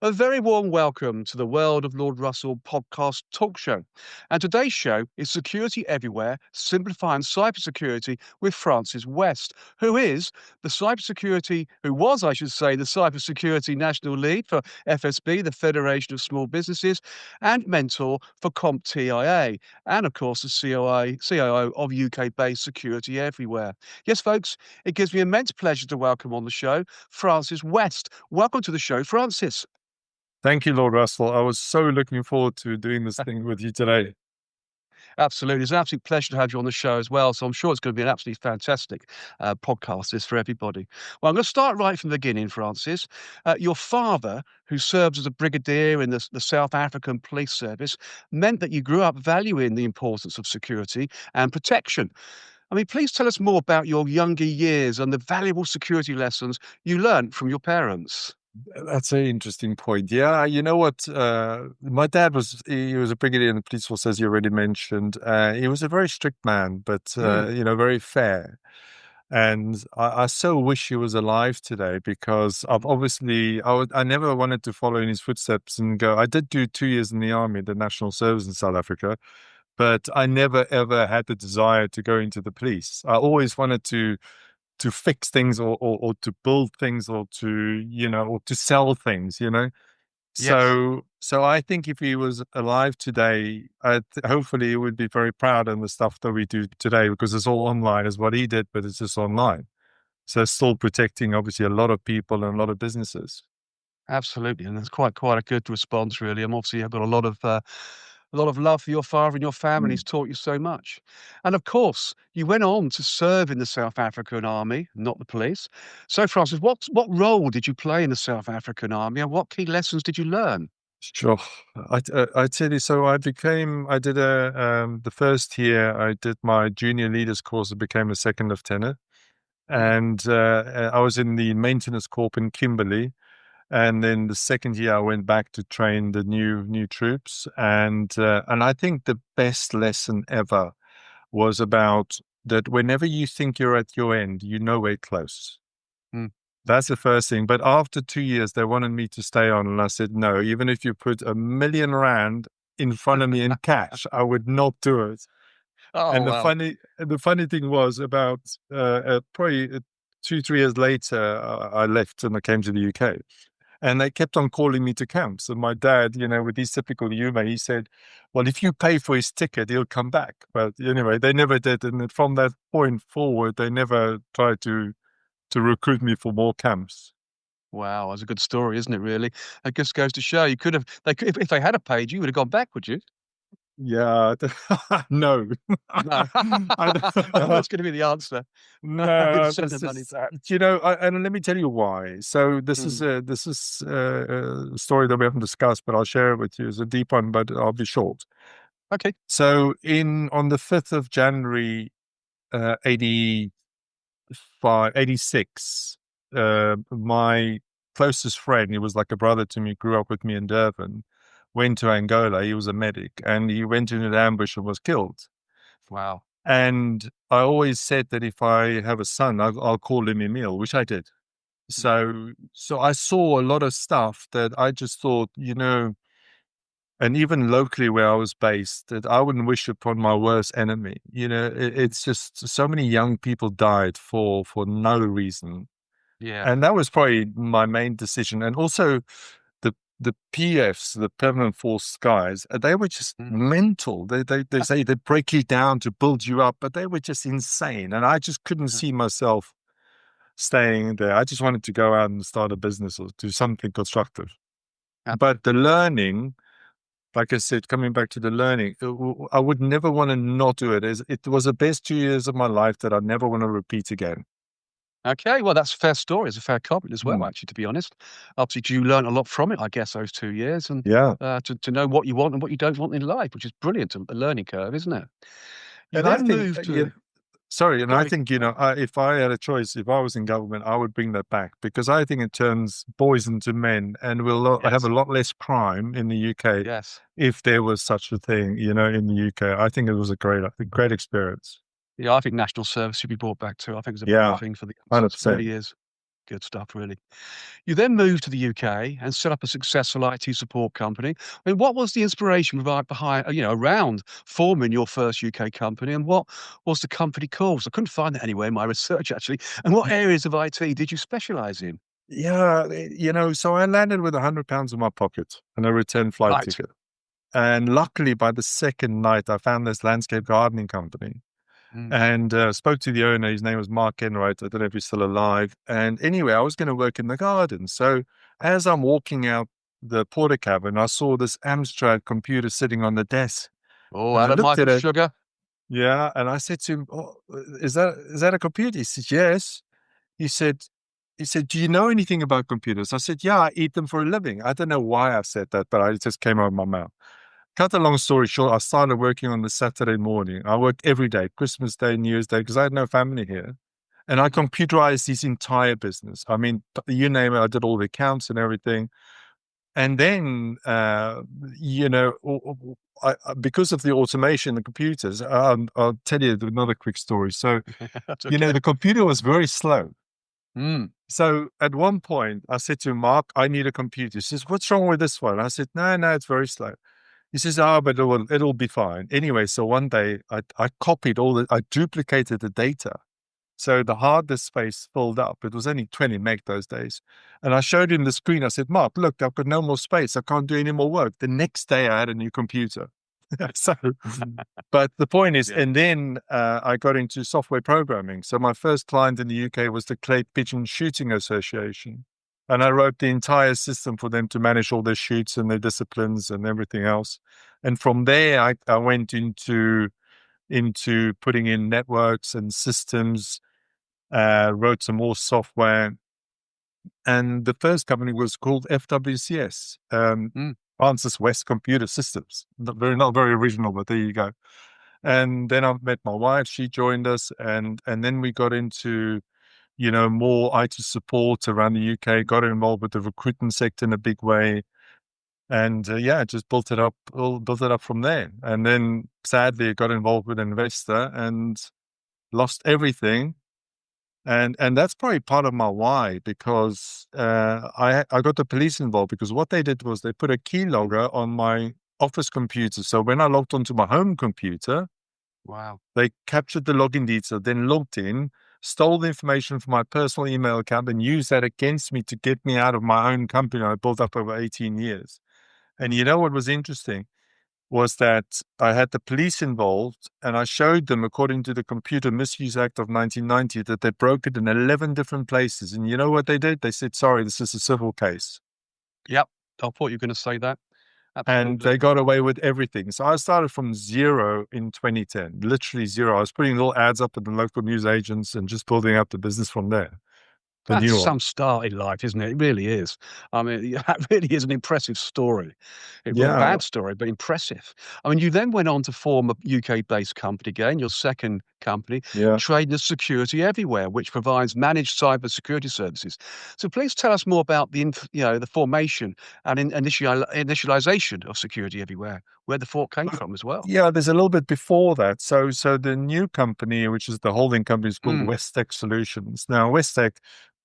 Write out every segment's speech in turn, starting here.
A very warm welcome to the World of Lord Russell podcast talk show. And today's show is Security Everywhere, Simplifying Cybersecurity with Francis West, who is who was, I should say, the Cybersecurity National Lead for FSB, the Federation of Small Businesses, and mentor for CompTIA, and of course the COO of UK-based Security Everywhere. Yes, folks, it gives me immense pleasure to welcome on the show Francis West. Welcome to the show, Francis. Thank you, Lord Russell. I was so looking forward to doing this thing with you today. Absolutely. It's an absolute pleasure to have you on the show as well. So I'm sure it's going to be an absolutely fantastic podcast this for everybody. Well, I'm going to start right from the beginning, Francis. Your father, who served as a brigadier in the South African Police Service, meant that you grew up valuing the importance of security and protection. I mean, please tell us more about your younger years and the valuable security lessons you learned from your parents. That's an interesting point. Yeah, you know what? My dad he was a brigadier in the police force, as you already mentioned. He was a very strict man, but, Mm, very fair. And I so wish he was alive today because I never wanted to follow in his footsteps and go. I did do 2 years in the army, the national service in South Africa, but I never ever had the desire to go into the police. I always wanted to fix things or to build things or or to sell things. yes. So I think if he was alive today, hopefully he would be very proud of the stuff that we do today because it's all online is what he did, but it's just online. So still protecting obviously a lot of people and a lot of businesses. Absolutely, and that's quite a good response, really. And obviously, I've got a lot of love for your father and your family. He's taught you so much, and of course, you went on to serve in the South African Army, not the police. So, Francis, what role did you play in the South African Army, and what key lessons did you learn? Sure. I tell you, so I did the first year, I did my junior leaders course and became a second lieutenant. Mm, And I was in the maintenance corps in Kimberley. And then the second year, I went back to train the new troops. And I think the best lesson ever was about that whenever you think you're at your end, you know we're close. mm. That's the first thing. But after 2 years, they wanted me to stay on. And I said, no, even if you put R1 million in front of me in cash, I would not do it. Oh And well. the funny thing was about probably 2, 3 years later, I left and I came to the UK. And they kept on calling me to camps. And my dad, with his typical humor, he said, well, if you pay for his ticket, he'll come back. But anyway, they never did. And from that point forward, they never tried to recruit me for more camps. Wow, that's a good story, isn't it, really? It just goes to show you could have if they had have paid you, you would have gone back, would you? Yeah, no. No. I That's gonna be the answer. You'd No, send the this money is, back. and let me tell you why. So Mm, this is a story that we haven't discussed, but I'll share it with you. It's a deep one, but I'll be short. okay. So on the 5th of January, 86, my closest friend, he was like a brother to me, grew up with me in Durban, went to Angola. He was a medic and he went into an ambush and was killed. Wow. And I always said that if I have a son, I'll call him Emil, which I did. Mm, So I saw a lot of stuff that I just thought, and even locally where I was based, that I wouldn't wish upon my worst enemy. mm. It's just so many young people died for no reason, Yeah. and that was probably my main decision. And also the PFs, the permanent force guys, they were just Mm. mental. They say they break you down to build you up, but they were just insane. And I just couldn't Yeah. see myself staying there. I just wanted to go out and start a business or do something constructive. But the learning, like I said, coming back to the learning, I would never want to not do it. It was the best 2 years of my life that I never want to repeat again. Okay, well, that's a fair story. It's a fair comment as well, Hmm. actually, to be honest. Obviously, you learn a lot from it, I guess, those 2 years, and Yeah. to know what you want and what you don't want in life, which is brilliant, a learning curve, isn't it? You And I then think, moved to sorry, and I Go think, if I had a choice, if I was in government, I would bring that back because I think it turns boys into men and we'll have a yes, lot less crime in the UK yes. if there was such a thing, in the UK. I think it was a great experience. Yeah, I think national service should be brought back too. I think it's a brilliant Yeah, thing for the youngsters. It 100%. really is. Good stuff, really. You then moved to the UK and set up a successful IT support company. I mean, what was the inspiration behind, around forming your first UK company, and what was the company called? 'Cause I couldn't find that anywhere in my research, actually. And what areas of IT did you specialize in? Yeah, so I landed with £100 in my pocket and a return flight Right. ticket. And luckily, by the second night, I found this landscape gardening company Mm. and spoke to the owner. His name was Mark Enright. I don't know if he's still alive. And anyway, I was going to work in the garden. So as I'm walking out the porter cabin, I saw this Amstrad computer sitting on the desk. Oh, And I hello, looked at Michael it. Sugar. Yeah. And I said to him, "Oh, is that a computer?" He said, "Yes." He said, "Do you know anything about computers?" I said, "Yeah, I eat them for a living." I don't know why I said that, but it just came out of my mouth. Cut a long story short, I started working on the Saturday morning. I worked every day, Christmas Day, New Year's Day, because I had no family here. And I computerized his entire business. I mean, you name it, I did all the accounts and everything. And then, because of the automation, the computers, I'll tell you another quick story. So, That's okay. the computer was very slow. Mm. So at one point, I said to him, "Mark, I need a computer." He says, "What's wrong with this one?" I said, "No, no, it's very slow." He says, "Oh, but it'll be fine." Anyway, so one day I copied I duplicated the data. So the hard disk space filled up. It was only 20 meg those days. And I showed him the screen. I said, "Mark, look, I've got no more space. I can't do any more work." The next day I had a new computer. So, but the point is, Yeah. and then I got into software programming. So my first client in the UK was the Clay Pigeon Shooting Association. And I wrote the entire system for them to manage all their shoots and their disciplines and everything else. And from there, I went into putting in networks and systems, wrote some more software. And the first company was called FWCS, Mm. Francis West Computer Systems. Not very original, but there you go. And then I met my wife. She joined us, and then we got into more IT support around the UK. Got involved with the recruitment sector in a big way, and just built it up from there. And then sadly, got involved with an investor and lost everything. And that's probably part of my why, because I got the police involved, because what they did was they put a keylogger on my office computer. So when I logged onto my home computer, Wow. they captured the login details, then logged in, stole the information from my personal email account, and used that against me to get me out of my own company I built up over 18 years. And Mm. you know what was interesting was that I had the police involved, and I showed them, according to the Computer Misuse Act of 1990, that they broke it in 11 different places. And you know what they did? They said, "Sorry, this is a civil case." Yep. I thought you were going to say that. And Absolutely. they got away with everything. So I started from zero in 2010, literally zero. I was putting little ads up at the local news agents and just building up the business from there, the That's new one. some start in life, isn't it? It really is. I mean, that really is an impressive story. Well, Yeah, bad story, but impressive. I mean, you then went on to form a UK-based company again, your second company, yeah. Trading Security Everywhere, which provides managed cybersecurity services. So please tell us more about the formation and initialization of Security Everywhere, where the thought came from as well. Yeah, there's a little bit before that. So the new company, which is the holding company, is called Mm, Westec Solutions. Now, Westec,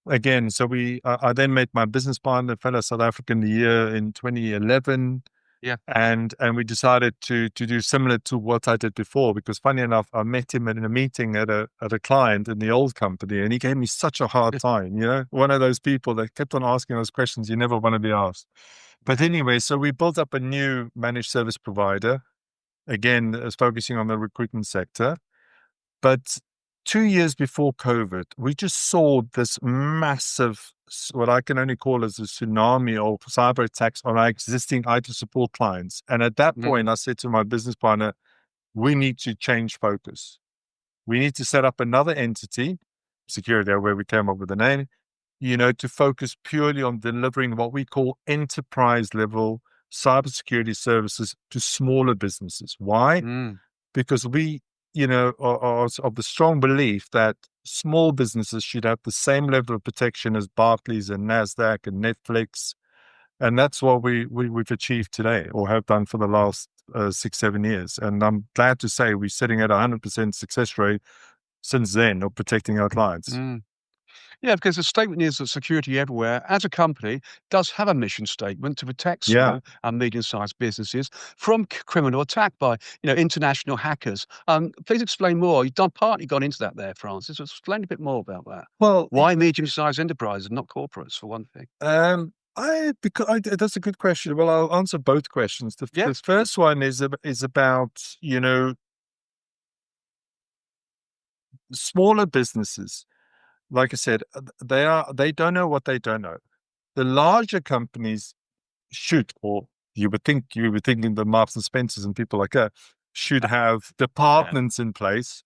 again, so I then met my business partner, fellow South African of the Year in 2011, yeah. and we decided to do similar to what I did before. Because funny enough, I met him in a meeting at a client in the old company, and he gave me such a hard time. One of those people that kept on asking those questions you never want to be asked. But anyway, so we built up a new managed service provider, again, is focusing on the recruitment sector. But 2 years before COVID, we just saw this massive, what I can only call as a tsunami of cyber attacks on our existing IT support clients. And at that Mm, point, I said to my business partner, we need to change focus. We need to set up another entity, Security, where we came up with the name, to focus purely on delivering what we call enterprise level cybersecurity services to smaller businesses. Why? mm, Because we, are of the strong belief that small businesses should have the same level of protection as Barclays and NASDAQ and Netflix. And that's what we've achieved today, or have done for the last 6-7 years. And I'm glad to say we're sitting at 100% success rate since then of protecting our clients. mm. Yeah, because the statement is that Security Everywhere, as a company, does have a mission statement to protect Yeah. small and medium-sized businesses from criminal attack by, international hackers. Please explain more. You've partly gone into that there, Francis. So explain a bit more about that. Well, Why medium-sized enterprises, not corporates, for one thing? that's a good question. Well, I'll answer both questions. The Yes. first one is about, smaller businesses. Like I said, they don't know what they don't know. The larger companies should, or you would thinking the Marks and Spencers and people like that should have Yeah. departments in place.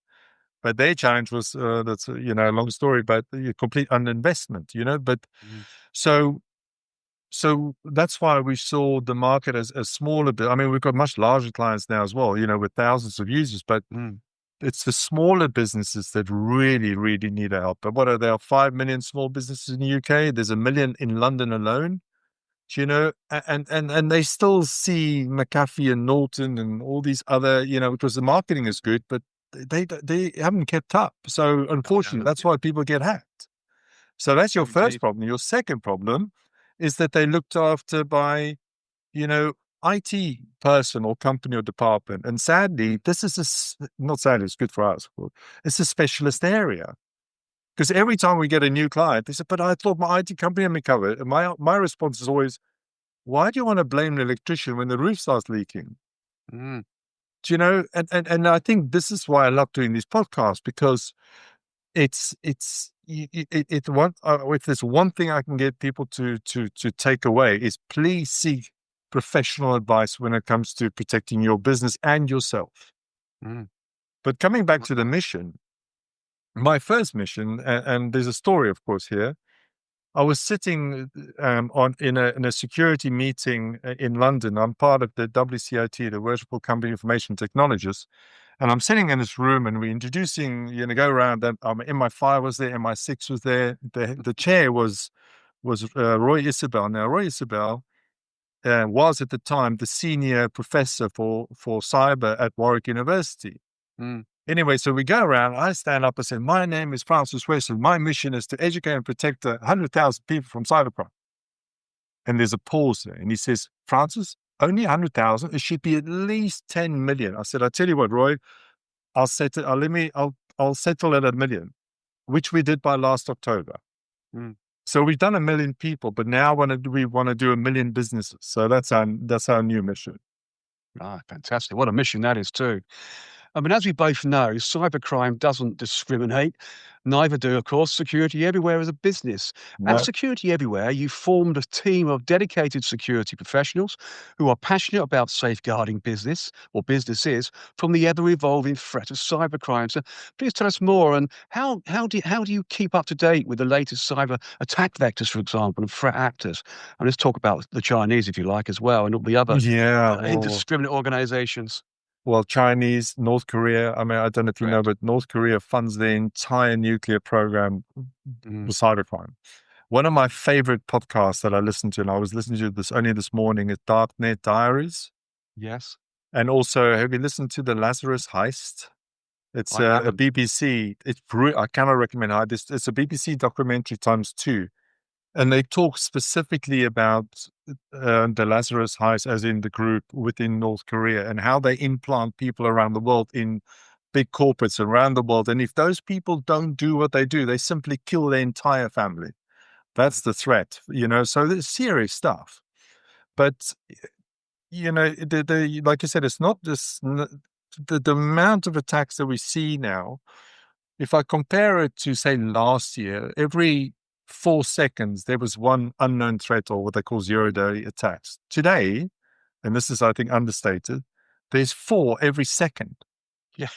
But their challenge was that's a long story, but complete underinvestment. But Mm, so so that's why we saw the market as smaller. I mean, we've got much larger clients now as well. With thousands of users, but mm, it's the smaller businesses that really, really need our help. But what are there? 5 million small businesses in the UK. There's 1 million in London alone. And they still see McAfee and Norton and all these other, because the marketing is good, but they haven't kept up. So oh, yeah, unfortunately, that's why people get hacked. So that's your first indeed. problem. Your second problem is that they looked after by, you know, IT person or company or department. And sadly, this is not sadly, it's good for us. It's a specialist area. Because every time we get a new client, they say, but I thought my IT company had me covered. And my response is always, why do you want to blame the electrician when the roof starts leaking? Mm, Do you know? And I think this is why I love doing these podcasts, because if there's one thing I can get people to take away is please seek professional advice when it comes to protecting your business and yourself. mm, But coming back to the mission, my first mission, and there's a story, of course, here. I was sitting in a security meeting in London. I'm part of the WCIT, the Virtual Company Information Technologists, and I'm sitting in this room, and we're introducing. Go around. And MI5 was there, MI6 was there. The chair was Roy Isabel. Now, Roy Isabel was at the time the senior professor for cyber at Warwick University. mm, Anyway, so we go around. I stand up and say, "My name is Francis West, and my mission is to educate and protect 100,000 people from cybercrime." And there's a pause there, and he says, "Francis, only 100,000. It should be at least 10 million." I said, "I tell you what, Roy, I'll settle. I'll settle at 1 million, which we did by last October. mm. So we've done 1 million people, but now we want to do 1 million businesses. So that's our new mission." Ah, fantastic. What a mission that is too. I mean, as we both know, cybercrime doesn't discriminate. Neither do, of course, Security Everywhere as a business. At No. Security Everywhere, you formed a team of dedicated security professionals who are passionate about safeguarding business or businesses from the ever-evolving threat of cybercrime. So please tell us more. And how do you keep up to date with the latest cyber attack vectors, for example, and threat actors? And let's talk about the Chinese, if you like, as well, and all the other Yeah. indiscriminate organizations. Well, Chinese, North Korea. I mean, I don't know if you know, Correct. but North Korea funds the entire nuclear program for Mm, cybercrime. One of my favorite podcasts that I listened to, and I was listening to this only this morning, is Darknet Diaries. yes. And also, have you listened to the Lazarus Heist? It's I a haven't. BBC. I cannot recommend it. It's a BBC documentary times two, and they talk specifically about the Lazarus Heist, as in the group within North Korea, and how they implant people around the world in big corporates around the world. And if those people don't do what they do, they simply kill their entire family. That's the threat, So it's serious stuff. But like I said, it's not just the amount of attacks that we see now. If I compare it to, say, last year, every 4 seconds there was one unknown threat, or what they call zero-day attacks. Today, and this is, I think, understated, there's four every second. Yeah,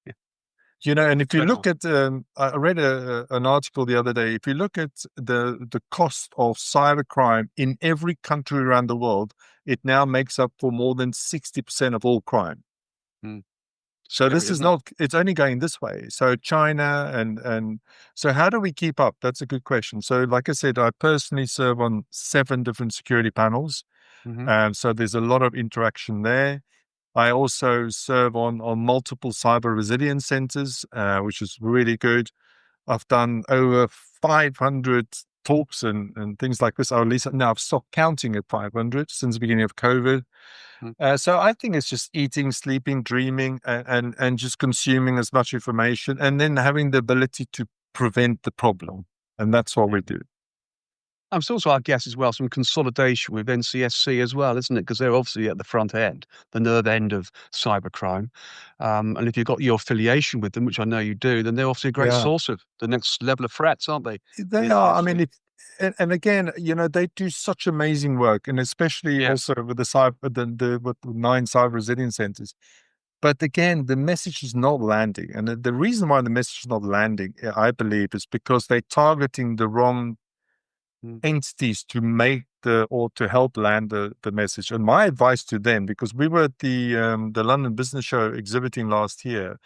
yeah, And if you look incredible. at, I read an article the other day. If you look at the cost of cybercrime in every country around the world, it now makes up for more than 60% of all crime. Mm. So Scary, this is isn't it? not, it's only going this way. So China and so how do we keep up? That's a good question. So like I said, I personally serve on 7 different security panels. Mhm. And so there's a lot of interaction there. I also serve on multiple cyber resilience centers, which is really good. I've done over 500 talks and things like this, or at least now I've stopped counting at 500 since the beginning of COVID. Mm. So I think it's just eating, sleeping, dreaming, and just consuming as much information, and then having the ability to prevent the problem, and that's what Yeah. we do. It's also, I guess, as well, some consolidation with NCSC as well, isn't it? Because they're obviously at the front end, the nerve end of cybercrime. And if you've got your affiliation with them, which I know you do, then they're obviously a great Yeah, source of the next level of threats, aren't they? The they are. I mean, NCSC. if and again, they do such amazing work, and especially Yes. also with the cyber, with the 9 cyber resilience centers. But again, the message is not landing, and the reason why the message is not landing, I believe, is because they're targeting the wrong Mm. entities to make or to help land the message. And my advice to them, because we were at the London Business Show exhibiting last year,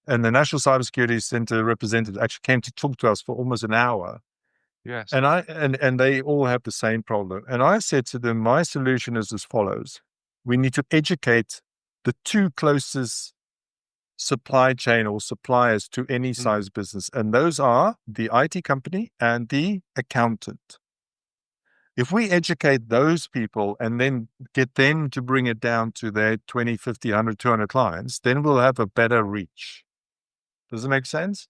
and the National Cybersecurity Center representative actually came to talk to us for almost an hour. Yes. And they all have the same problem. And I said to them, my solution is as follows: we need to educate the 2 closest supply chain or suppliers to any Mm. size business, and those are the IT company and the accountant. If we educate those people and then get them to bring it down to their 20, 50, 100, 200 clients, then we'll have a better reach. Does it make sense?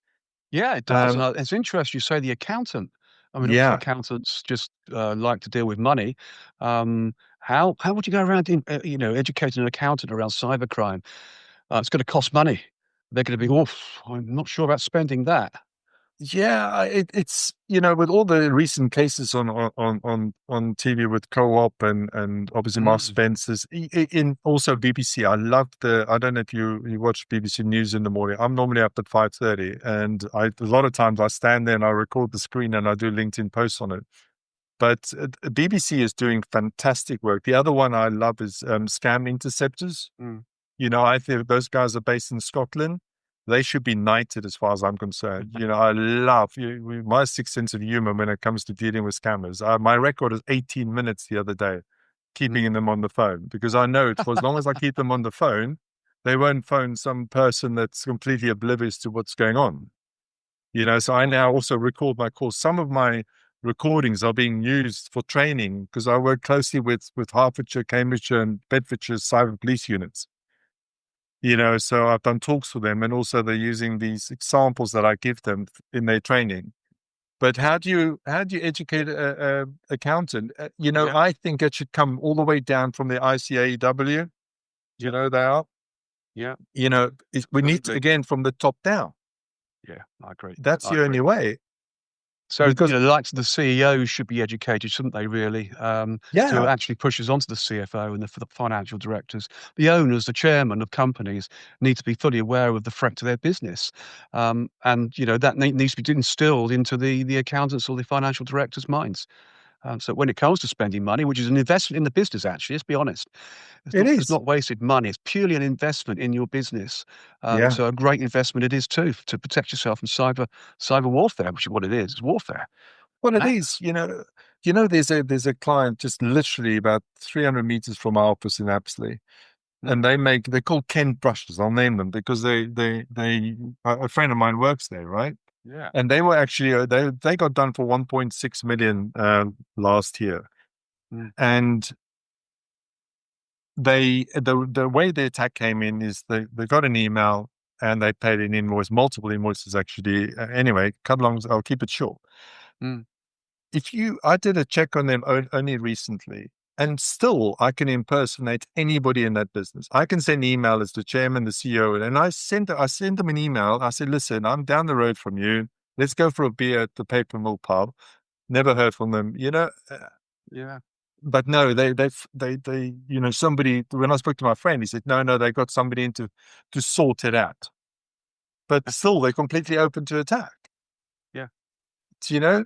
Yeah, it does. Um, It's interesting you say the accountant. I mean, obviously, yeah. accountants just like to deal with money. How would you go around, educating an accountant around cybercrime? It's going to cost money. They're going to be, oh, I'm not sure about spending that. Yeah, it's with all the recent cases on TV with Co-op and obviously Mark Mm. Spencer's in also BBC. I don't know if you watch BBC News in the morning. I'm normally up at 5:30, and a lot of times I stand there and I record the screen and I do LinkedIn posts on it. But BBC is doing fantastic work. The other one I love is Scam Interceptors. Mm. I think those guys are based in Scotland. They should be knighted as far as I'm concerned. I love my sixth sense of humor when it comes to dealing with scammers. My record is 18 minutes the other day, keeping Mm. them on the phone, because I know for as long as I keep them on the phone, they won't phone some person that's completely oblivious to what's going on. So I now also record my calls. Some of my recordings are being used for training because I work closely with Hertfordshire, Cambridgeshire, and Bedfordshire cyber police units. So I've done talks for them, and also they're using these examples that I give them in their training. But how do you educate a accountant? Yeah, I think it should come all the way down from the ICAEW. yeah, They are. yeah. We Totally need to, agree. again, from the top down. Yeah, I agree. That's I the only agree. way. So, Because the likes of the CEOs should be educated, shouldn't they, really, to yeah, actually push us onto the CFO and the financial directors. The owners, the chairman of companies need to be fully aware of the threat to their business. And, that needs to be instilled into the accountants or the financial directors' minds. So when it comes to spending money, which is an investment in the business, actually, let's be honest, it it's is. not wasted money. It's purely an investment in your business. Yeah. So a great investment it is too to protect yourself from cyber warfare, which is what it is. It's warfare. Well, it Madness. is. There's a client just literally about 300 meters from our office in Apsley, and Mm. they're called Kent brushes. I'll name them because they a friend of mine works there, right? Yeah. And they were actually they got done for 1.6 million last year, Mm. and the way the attack came in is they got an email and they paid an invoice, multiple invoices actually. Anyway, cut long, I'll keep it short. Mm. I did a check on them only recently, and still I can impersonate anybody in that business. I can send email as the chairman, the CEO, and I sent them an email. I said, listen, I'm down the road from you. Let's go for a beer at the Paper Mill pub. Never heard from them, Yeah. but no, somebody, when I spoke to my friend, he said, no, they got somebody in to sort it out. But still, they're completely open to attack. Yeah. You know?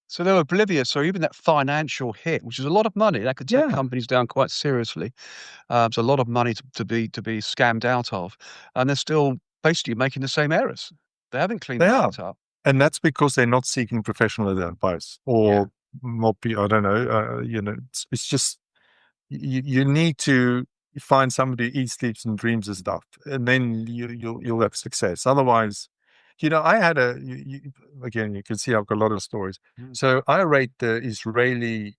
So they're oblivious, or even that financial hit, which is a lot of money, that could take Yeah, companies down quite seriously. It's a lot of money to be scammed out of, and they're still basically making the same errors. They haven't cleaned they the are. shit up. And that's because they're not seeking professional advice Yeah. or not, I don't know, it's just, you need to find somebody who eats, sleeps, and dreams of stuff, and then you'll have success. Otherwise, I had again, you can see I've got a lot of stories. Mm, So I rate the Israeli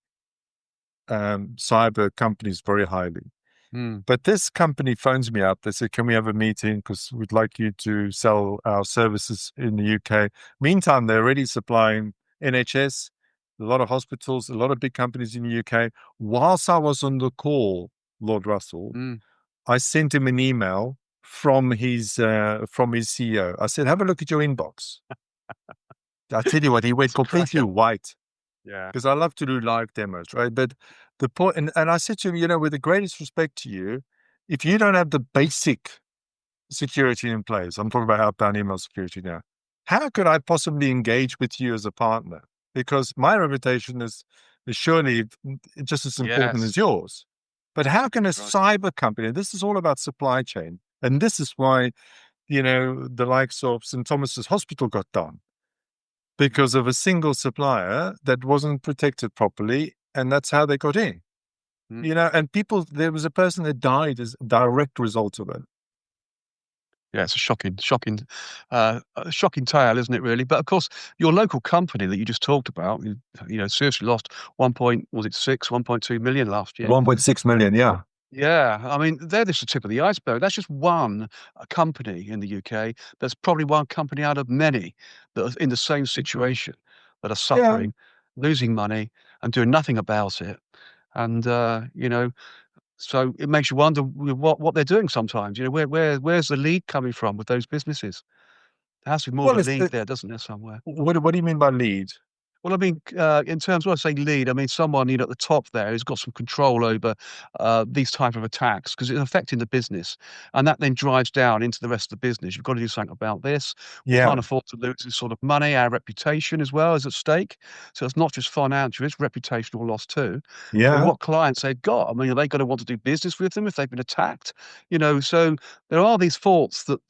cyber companies very highly. mm, But this company phones me up. They said, "Can we have a meeting? Because we'd like you to sell our services in the UK." Meantime, they're already supplying NHS, a lot of hospitals, a lot of big companies in the UK. Whilst I was on the call, Lord Russell, mm. I sent him an email from his CEO. I said, "Have a look at your inbox." I tell you what, he went It's a completely cracker. white Yeah. because I love to do live demos, right? But the point, and I said to him, with the greatest respect to you, if you don't have the basic security in place, I'm talking about outbound email security now, how could I possibly engage with you as a partner? Because my reputation is surely just as important Yes. as yours. But how can a Right. cyber company, this is all about supply chain, and this is why, the likes of St. Thomas's Hospital got done because of a single supplier that wasn't protected properly, and that's how they got in. Mm. And there was a person that died as a direct result of it. Yeah, it's a shocking tale, isn't it, really? But of course, your local company that you just talked about, seriously lost 1.2 million last year. 1.6 million, yeah. Yeah, I mean, they're just the tip of the iceberg. That's just one company in the UK. That's probably one company out of many that are in the same situation, that are Yeah. suffering, losing money, and doing nothing about it. And so it makes you wonder what they're doing sometimes. Where's the lead coming from with those businesses? There has to be more of Well, a lead there, doesn't there, somewhere? what do you mean by lead? Well, I mean, in terms when I say lead, I mean someone, at the top there who's got some control over, these type of attacks because it's affecting the business, and that then drives down into the rest of the business. You've got to do something about this. We Yeah. can't afford to lose this sort of money. Our reputation as well is at stake. So it's not just financial, it's reputational loss too. For Yeah. what clients they've got. I mean, are they gonna want to do business with them if they've been attacked? So there are these thoughts that,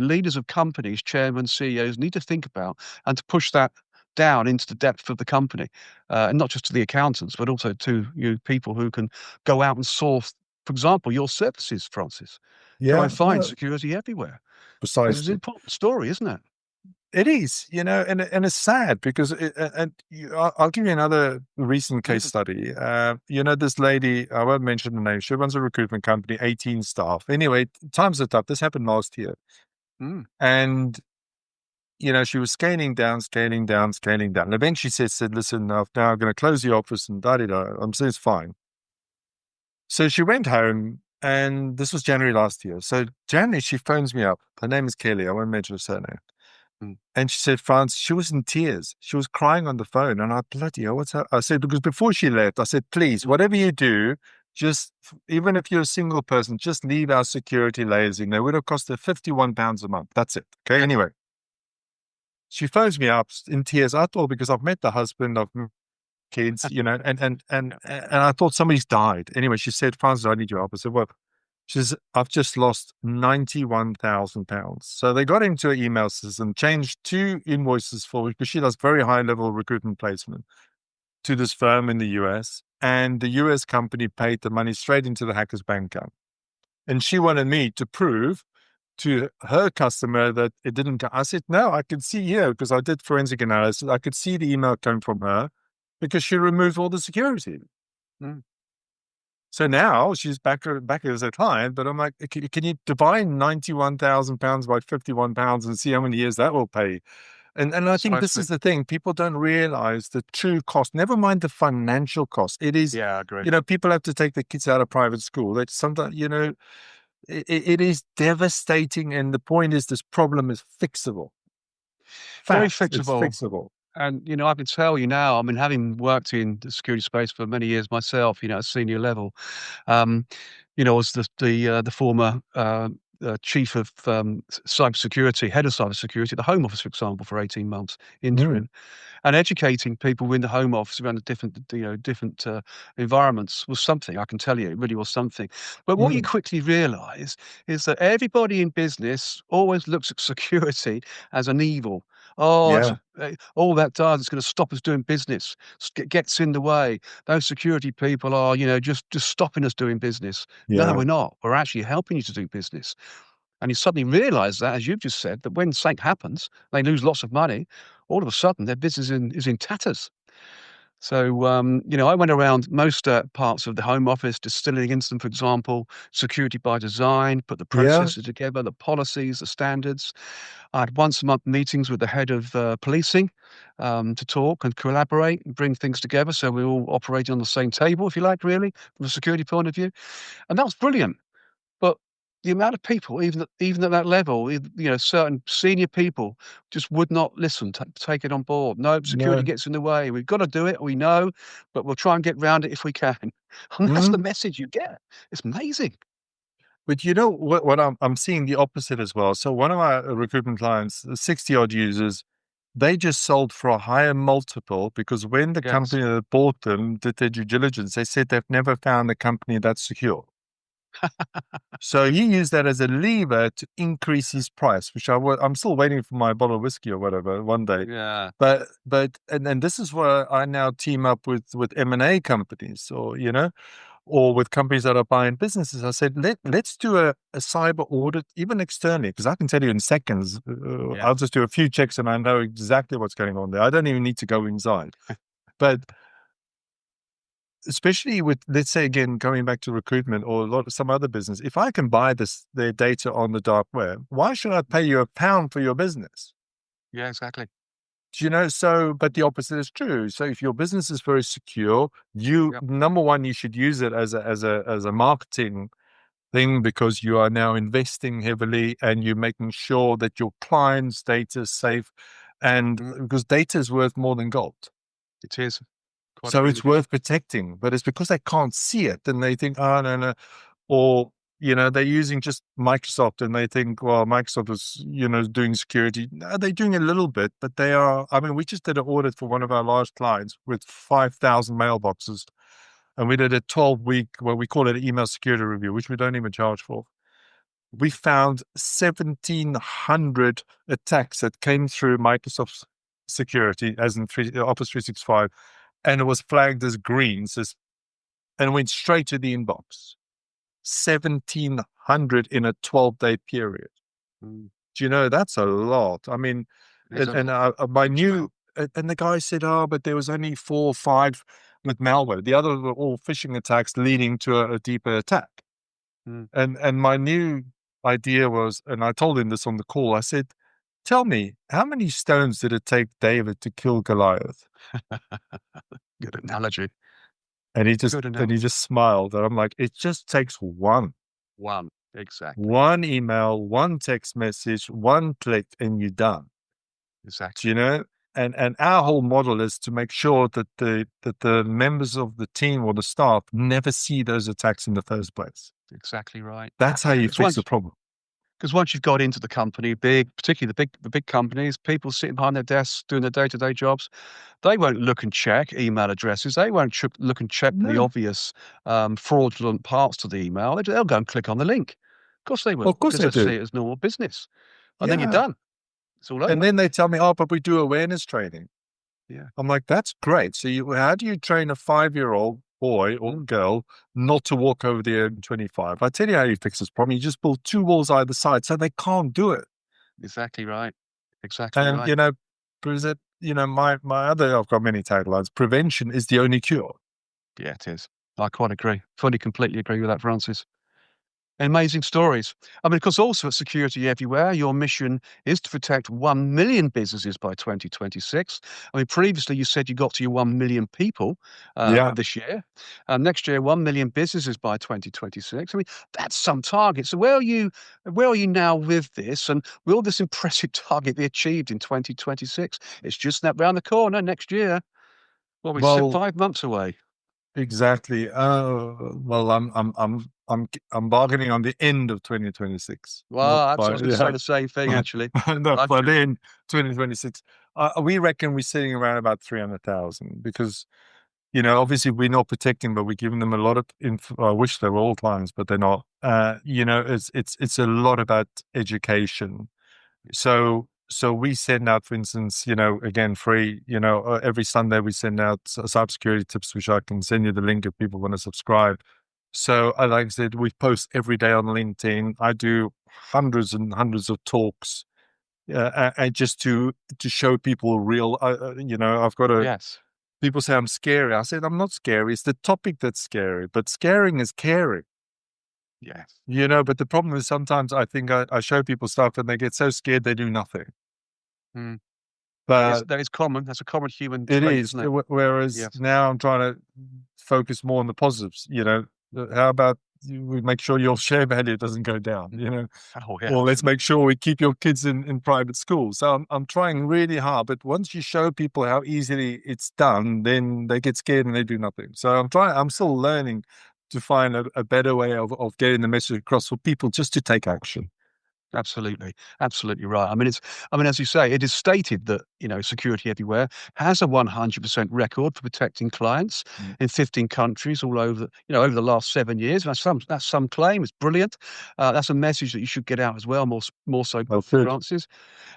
leaders of companies, chairmen, CEOs need to think about and to push that down into the depth of the company, and not just to the accountants, but also to you people who can go out and source, for example, your services, Francis. Try Yeah. and find No, security everywhere. Because it's an precisely. important story, isn't it? It is, and it's sad because I'll give you another recent case Mm, study. This lady, I won't mention the name. She runs a recruitment company, 18 staff. Anyway, times are tough. This happened last year, mm, and she was scaling down, scaling down, scaling down. And eventually said, "Listen, now I'm going to close the office and da da da." I'm saying it's fine. So she went home, and this was January last year. So January, she phones me up. Her name is Kelly. I won't mention her surname. mm, And she said, "France," she was in tears. She was crying on the phone. And I, bloody hell, what's up? I said, because before she left, I said, "Please, mm, whatever you do, just, even if you're a single person, just leave our security layers in there. It would have cost her £51 a month. That's it." Okay. Anyway, she phones me up in tears. I thought, because I've met the husband, I've met kids, yeah, and I thought somebody's died. Anyway, she said, "Francis, I need your help." I said, "Well," she says, "I've just lost £91,000. So they got into her email system, changed two invoices because she does very high level recruitment placement to this firm in the US. And the US company paid the money straight into the hacker's bank account. And she wanted me to prove to her customer that it didn't go. I said, "No, I can see here," because I did forensic analysis. I could see the email coming from her because she removed all the security. mm. So now she's back as a client, but I'm like, can you divide £91,000 by £51 and see how many years that will pay? And I think this Precisely. is the thing. People don't realize the true cost, never mind the financial cost. It is, Yeah, I agree. people have to take their kids out of private school. That sometimes, it is devastating. And the point is, this problem is fixable. Very Fact, it's fixable. fixable. And, I can tell you now, I mean, having worked in the security space for many years myself, at senior level, um, as the former chief of cybersecurity, head of cybersecurity at the Home Office, for example, for 18 months, Mm, interim, and educating people in the Home Office around the different environments was something. I can tell you, it really was something. But what you mm, quickly realise is that everybody in business always looks at security as an evil. Oh, yeah, all that does is going to stop us doing business. Gets in the way. Those security people are, just stopping us doing business. No, yeah. we're not. We're actually helping you to do business. And you suddenly realize that, as you've just said, that when something happens, they lose lots of money, all of a sudden their business is in tatters. So, I went around most parts of the Home Office, distilling against them, for example, security by design, put the Yeah. processes together, the policies, the standards. I had once a month meetings with the head of policing to talk and collaborate and bring things together. So we're all operating on the same table, if you like, really, from a security point of view. And that was brilliant. But the amount of people, even at that level, certain senior people just would not listen, take it on board. No, security No. gets in the way. We've got to do it. We know, but we'll try and get round it if we can. And that's the Mhm. message you get. It's amazing. But you know what I'm seeing the opposite as well. So one of my recruitment clients, 60 odd users, they just sold for a higher multiple because when the Yes. company that bought them did their due diligence, they said they've never found a company that's secure. So he used that as a lever to increase his price, which I'm still waiting for my bottle of whiskey or whatever one day. Yeah. And this is where I now team up with M&A companies, or with companies that are buying businesses. I said, let's do a cyber audit, even externally, because I can tell you in seconds. Yeah. I'll just do a few checks and I know exactly what's going on there. I don't even need to go inside. But especially with, let's say again, going back to recruitment or some other business, if I can buy their data on the dark web, why should I pay you £1 for your business? Yeah. Exactly. So, but the opposite is true. So if your business is very secure, Yep. number one, you should use it as a marketing thing because you are now investing heavily and you're making sure that your clients' data is safe. And Mm, because data is worth more than gold. it is. Quite So agree it's with you. worth protecting, but it's because they can't see it and they think, oh, no, no. Or, they're using just Microsoft and they think, well, Microsoft is, doing security. No, they're doing a little bit, but they are. I mean, we just did an audit for one of our large clients with 5,000 mailboxes. And we did a 12-week, well, we call it an email security review, which we don't even charge for. We found 1,700 attacks that came through Microsoft's security, as in Office 365, and it was flagged as green, and went straight to the inbox. 1,700 in a 12-day period. Mm, Do you know that's a lot? I mean, it is a my huge amount. new and the guy said, "Oh, but there was only 4 or 5 with malware. The others were all phishing attacks leading to a deeper attack." Mm. And my new idea was, and I told him this on the call. I said, "Tell me, how many stones did it take David to kill Goliath?" Good analogy. And he Good just analogy. smiled. And I'm like, "It just takes one." One. Exactly. One email, one text message, one click, and you're done. Do Exactly. you know? And our whole model is to make sure that the members of the team or the staff never see those attacks in the first place. Exactly right. That's how you It's fix the once problem. Because once you've got into the company, particularly the big companies, people sitting behind their desks doing their day-to-day jobs, they won't look and check email addresses. They won't look and check the No, obvious fraudulent parts to the email. They'll go and click on the link. Of course they will, of course because they they do. see it as normal business. And then you're Yeah. done. It's all And over. then they tell me, oh, but we do awareness training. Yeah. I'm like, that's great. So how do you train a 5-year-old boy or Mm, girl not to walk over the M25? I tell you how you fix this problem. You just build 2 walls either side so they can't do it. exactly right. Exactly And, right. I've got many taglines. Prevention is the only cure. Yeah, it is. I quite agree. Fully, completely agree with that, Francis. Amazing stories. I mean, of course, also at Security Everywhere, your mission is to protect 1 million businesses by 2026. I mean, previously you said you got to your 1 million people Yeah. this year. Next year, 1 million businesses by 2026. I mean, that's some target. So where are you now with this? And will this impressive target be achieved in 2026? It's just that round the corner next year. Well, we're Well, 5 months away. exactly. Well, I'm bargaining on the end of 2026, not Well, I by was going to say the same thing, actually. not I've by the end 2026. We reckon we're sitting around about 300,000 because obviously we're not protecting, but we're giving them a lot of info. I wish they were all clients, but they're not. It's a lot about education. So we send out, for instance, again, free, every Sunday we send out cybersecurity tips, which I can send you the link if people want to subscribe. So, like I said, we post every day on LinkedIn. I do hundreds and hundreds of talks, and just to show people real. I've got a. Yes. People say I'm scary. I said I'm not scary. It's the topic that's scary, but scaring is caring. Yes. But the problem is sometimes I think I show people stuff and they get so scared they do nothing. Mm. Yes, But that is common. That's a common human it trait, is. isn't it? Whereas Yes. now I'm trying to focus more on the positives. How about we make sure your share value doesn't go down? Mm. Oh, yeah, Or let's absolutely. make sure we keep your kids in private school. So I'm trying really hard. But once you show people how easily it's done, then they get scared and they do nothing. So I'm still learning to find a better way of getting the message across for people just to take action. Absolutely. Absolutely right. As you say, it is stated that, Security Everywhere has a 100% record for protecting clients Mm. in 15 countries all over, over the last 7 years. That's some claim. It's brilliant. That's a message that you should get out as well, more so, Well, good. Francis.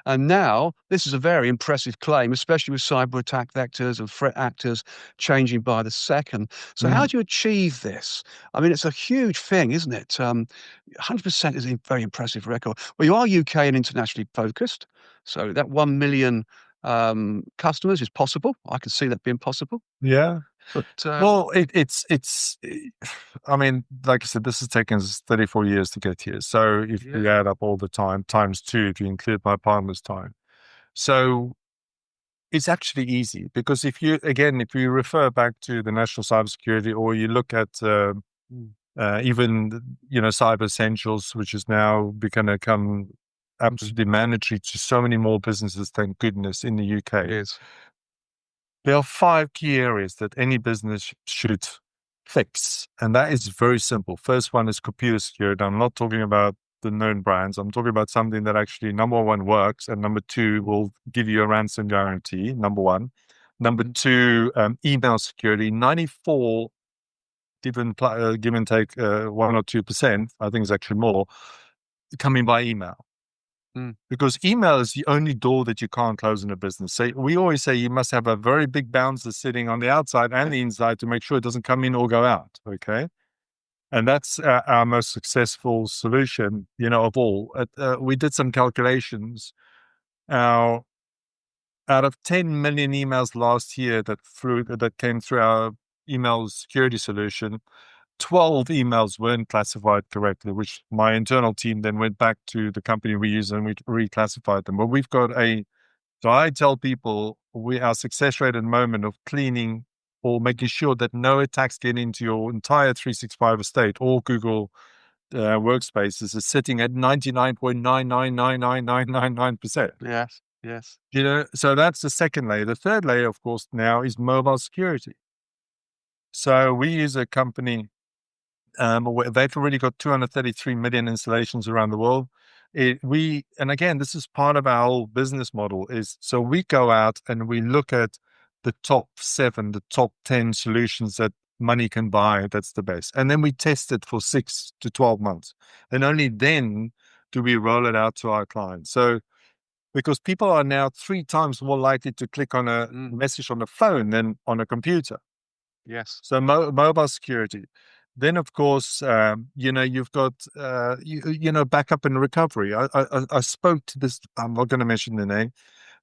And now this is a very impressive claim, especially with cyber attack vectors and threat actors changing by the second. So how Mm. do you achieve this? It's a huge thing, isn't it? 100% is a very impressive record. Well, you are UK and internationally focused, so that 1 million customers is possible. I can see that being possible. Yeah. But Well, I mean, like I said, this has taken us 34 years to get here. So if yeah, you add up all the time, times two, if you include my partner's time. So it's actually easy because if you refer back to the National Cybersecurity or you look at mm, even, Cyber Essentials, which is now going to come mm, absolutely mandatory to so many more businesses, thank goodness, in the it UK. is. There are 5 key areas that any business should fix, and that is very simple. First one is computer security. I'm not talking about the known brands. I'm talking about something that actually, number one, works, and number two, will give you a ransom guarantee, number one. Number Mm, two, email security. 94, give and take 1 or 2%, I think it's actually more, coming by email. mm, Because email is the only door that you can't close in a business. So we always say you must have a very big bouncer sitting on the outside and the inside to make sure it doesn't come in or go out. Okay. And that's our most successful solution, of all. We did some calculations. Our Out of 10 million emails last year that came through our email security solution, 12 emails weren't classified correctly, which my internal team then went back to the company we use and we reclassified them. But so I tell people our success rate at the moment of cleaning or making sure that no attacks get into your entire 365 estate or Google workspaces is sitting at 99.9999999%. yes. Yes. So that's the second layer. The third layer, of course, now is mobile security. So we use a company. They've already got 233 million installations around the world. And again, this is part of our whole business model is so we go out and we look at the top 7, the top 10 solutions that money can buy. That's the best. And then we test it for 6 to 12 months. And only then do we roll it out to our clients. So because people are now 3 times more likely to click on a Mm, message on a phone than on a computer. yes. So mobile security. Then, of course, you've got backup and recovery. I spoke to this. I'm not going to mention the name,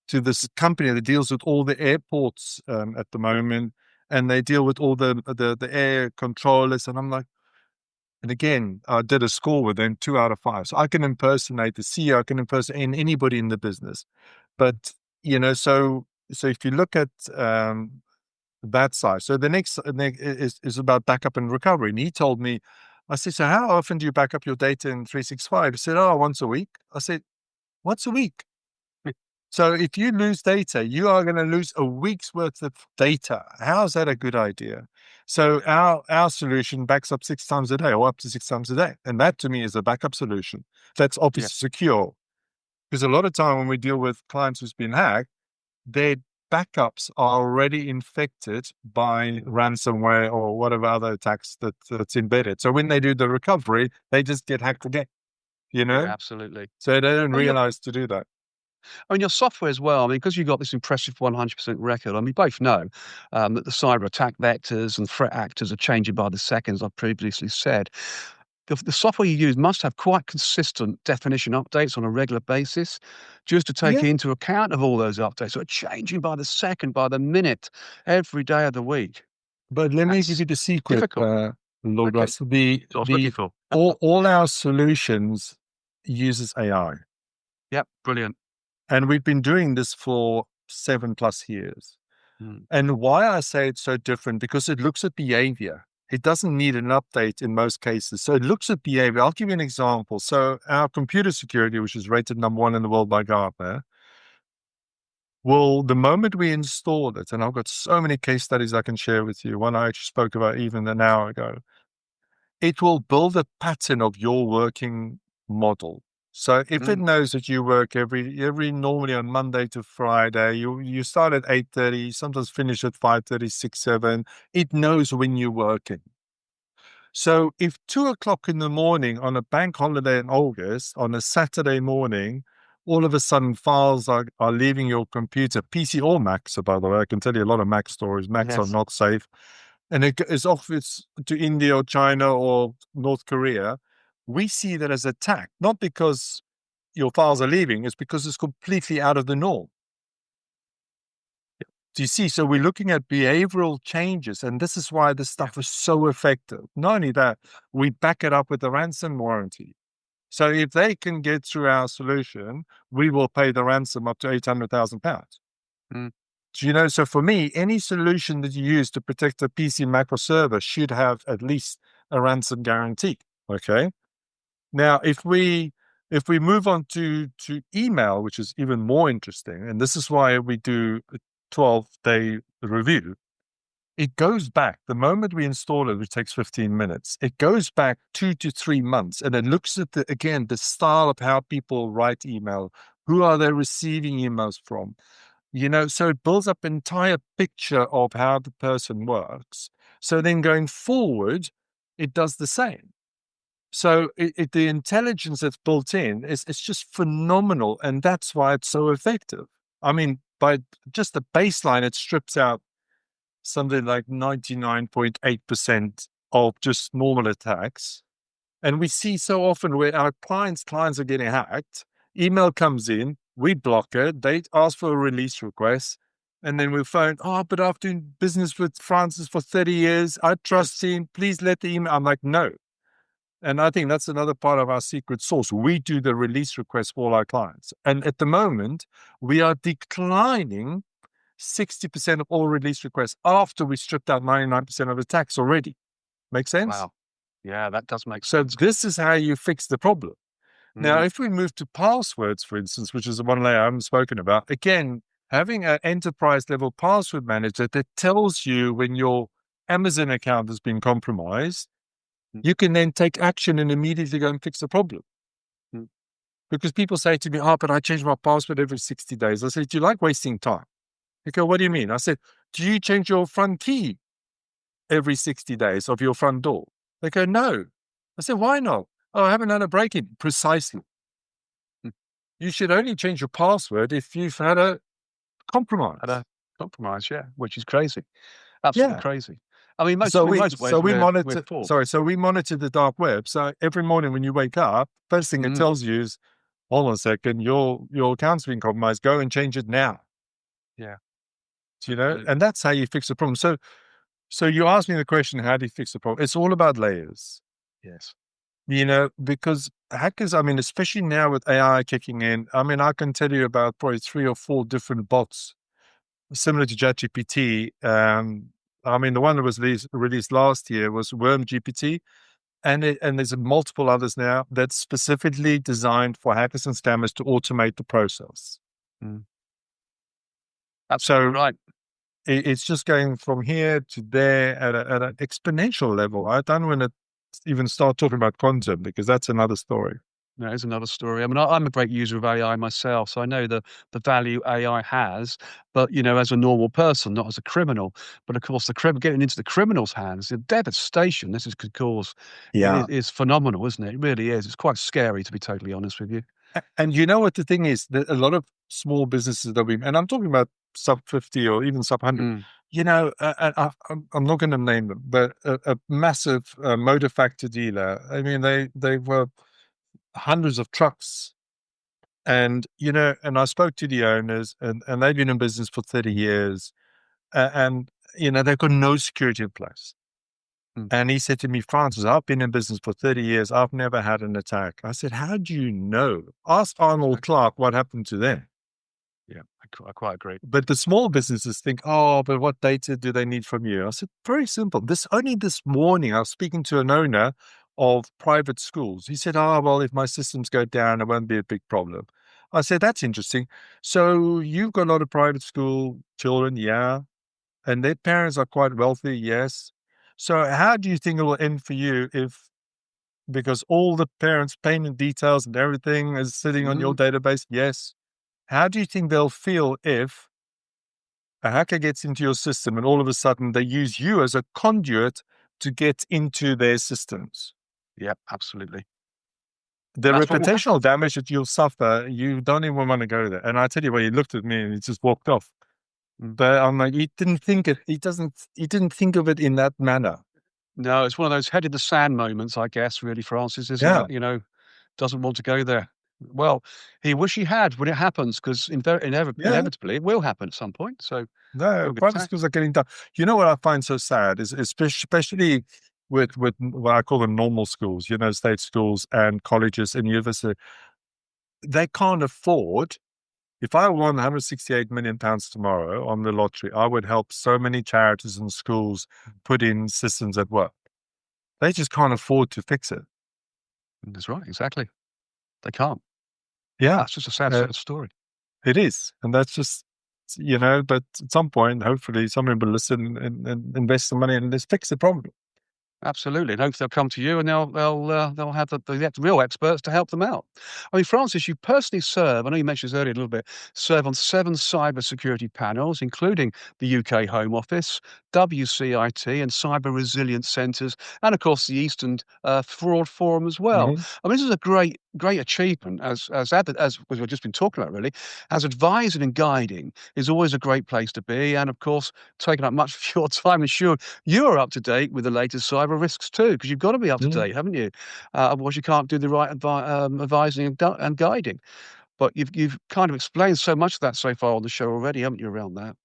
to this company that deals with all the airports at the moment, and they deal with all the air controllers. And I'm like, and again, I did a score with them, 2 out of 5. So I can impersonate the CEO, I can impersonate anybody in the business. But so if you look at that side. So the next is about backup and recovery. And he told me, I said, so how often do you back up your data in 365? He said, oh, once a week. I said, once a week. So if you lose data, you are going to lose a week's worth of data. How is that a good idea? So our solution backs up 6 times a day or up to 6 times a day. And that to me is a backup solution. That's obviously Yes. secure. Because a lot of time when we deal with clients who's been hacked, their backups are already infected by ransomware or whatever other attacks that's embedded. So when they do the recovery, they just get hacked again, you Yeah, know? absolutely. So they don't And your realize to do that. your software as well, because you've got this impressive 100% record, we both know that the cyber attack vectors and threat actors are changing by the seconds, I've previously said. the software you use must have quite consistent definition updates on a regular basis, just to take Yeah. into account of all those updates. So changing by the second, by the minute, every day of the week. But let me give That's you the secret, difficult. Lord Okay, Russell. The that's what I was looking the for. all our solutions uses AI, Yep, brilliant. and we've been doing this for 7+ years. Mm, And why I say it's so different, because it looks at behavior. It doesn't need an update in most cases. So it looks at behavior. I'll give you an example. So our computer security, which is rated #1 in the world by Gartner, well, the moment we installed it, and I've got so many case studies I can share with you, one I actually spoke about even an hour ago, it will build a pattern of your working model. So if it mm, knows that you work every normally on Monday to Friday, you start at 8:30, sometimes finish at 5:30, 6, 7, it knows when you're working. So if 2 o'clock in the morning on a bank holiday in August, on a Saturday morning, all of a sudden files are leaving your computer, PC or Mac. So by the way, I can tell you a lot of Mac stories. Macs are yes. not safe. And it's off it's to India or China or North Korea. We see that as attack, not because your files are leaving, it's because it's completely out of the norm. Do you see? So we're looking at behavioral changes, and this is why this Yeah. stuff is so effective. Not only that, we back it up with a ransom warranty. So if they can get through our solution, we will pay the ransom up to £800,000. Mm, Do you know? So for me, any solution that you use to protect a PC, Mac, or server should have at least a ransom guarantee. Okay. Now, if we move on to email, which is even more interesting, and this is why we do a 12-day review. It goes back the moment we install it, which takes 15 minutes. It goes back 2 to 3 months, and it looks at the style of how people write email. Who are they receiving emails from? So it builds up an entire picture of how the person works. So then going forward, it does the same. So the intelligence that's built in it's just phenomenal, and that's why it's so effective. I mean, by just the baseline, it strips out something like 99.8% of just normal attacks. And we see so often where our clients are getting hacked. Email comes in, we block it, they ask for a release request, and then we phone, oh, but I've been business with Francis for 30 years. I trust yes. him. Please let the email. I'm like, no. And I think that's another part of our secret sauce. We do the release request for all our clients. And at the moment, we are declining 60% of all release requests after we stripped out 99% of attacks already. Make sense? Wow. Yeah, that does make So sense. this is how you fix the problem. Now, Mm, if we move to passwords, for instance, which is the one layer I haven't spoken about, again, having an enterprise level password manager that tells you when your Amazon account has been compromised, mm, you can then take action and immediately go and fix the problem. mm. Because people say to me, oh, but I change my password every 60 days. I say, do you like wasting time? They go, what do you mean? I said, do you change your front key every 60 days of your front door? They go, no. I said, why not? Oh, I haven't had a break in. Precisely. Mm. You should only change your password if you've had a Had compromise. a compromise, yeah, which is crazy. Absolutely Yeah. crazy. I mean, So in we most so ways, we we're monitor for. sorry, so we monitor the dark web. So every morning when you wake up, first thing it Mm, tells you is, hold on a second, your account's been compromised. Go and change it now. yeah, And absolutely. that's how you fix the problem. So you asked me the question, how do you fix the problem? It's all about layers. Yes. Because hackers, I mean, especially now with AI kicking in, I mean, I can tell you about probably 3 or 4 different bots similar to ChatGPT. I mean, the one that was released last year was Worm GPT, and there's multiple others now that's specifically designed for hackers and scammers to automate the process. Mm, absolutely So right. it's just going from here to there at an exponential level. I don't want to even start talking about quantum because that's another story. That is another story. I mean, I'm a great user of AI myself, so I know the value AI has, but, as a normal person, not as a criminal. But of course, getting into the criminal's hands, the devastation could cause Yeah. is phenomenal, isn't it? It really is. It's quite scary, to be totally honest with you. And you know what the thing is? That a lot of small businesses and I'm talking about sub 50 or even sub 100, Mm. I'm not going to name them, but a massive motor factor dealer. I mean, they were hundreds of trucks, and and I spoke to the owners, and they've been in business for 30 years, and they've got no security in place. Mm, And he said to me, Francis, I've been in business for 30 years. I've never had an attack. I said, how do you know? Ask Arnold exactly. Clark what happened to them. Yeah, I quite agree. But the small businesses think, oh, but what data do they need from you? I said, very simple. Only this morning, I was speaking to an owner of private schools. He said, oh, well, if my systems go down, it won't be a big problem. I said, that's interesting. So you've got a lot of private school children, yeah, and their parents are quite wealthy, yes. So how do you think it will end for you because all the parents' payment details and everything is sitting on your Mm, database? Yes. How do you think they'll feel if a hacker gets into your system and all of a sudden they use you as a conduit to get into their systems? yeah, absolutely. The That's what will reputational happen. damage that you'll suffer, you don't even want to go there. And I tell you what, he looked at me and he just walked off. Mm. But I'm like, he didn't think of it in that manner. No, it's one of those head in the sand moments, I guess, really, Francis, isn't Yeah. it? Doesn't want to go there. Well, he wish he had when it happens, because Yeah. inevitably it will happen at some point. So No, he'll get private attacked. schools are getting done. You know what I find so sad is especially with what I call them normal schools, state schools and colleges and university, they can't afford. If I won 168 million pounds tomorrow on the lottery, I would help so many charities and schools put in systems at work. They just can't afford to fix it. That's right, exactly. They can't. Yeah, That's just a sad uh, sort of story. it is, and that's just But at some point, hopefully, someone will listen and invest some money and let's fix the problem. Absolutely, and hopefully they'll come to you and they'll have the real experts to help them out. I mean, Francis, you personally serve, I know you mentioned this earlier a little bit, serve on 7 cybersecurity panels, including the UK Home Office, WCIT, and cyber resilience centres, and of course the Eastern Fraud Forum as well. Hmm. I mean, this is a great achievement as we've just been talking about, really. As advising and guiding is always a great place to be, and of course, taking up much of your time. And sure, you're up to date with the latest cyber risks too, because you've got to be up to Hmm. date, haven't you? Otherwise, you can't do the right advising and guiding. But you've kind of explained so much of that so far on the show already, haven't you? Around that.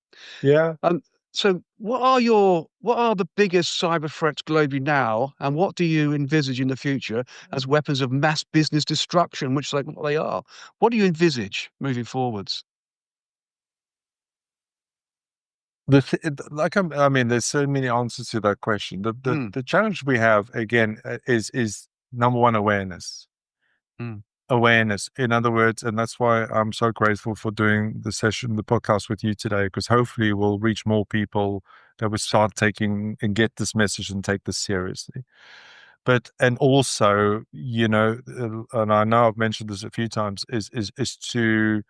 Yeah. Um, so, what are the biggest cyber threats globally now, and what do you envisage in the future as weapons of mass business destruction, which like what they are? What do you envisage moving forwards? I mean, there's so many answers to that question. Mm, The challenge we have again is number one, awareness. mm, Awareness, in other words, and that's why I'm so grateful for doing the podcast with you today, because hopefully we'll reach more people that will start taking and get this message and take this seriously. But and also, and I know I've mentioned this a few times, is to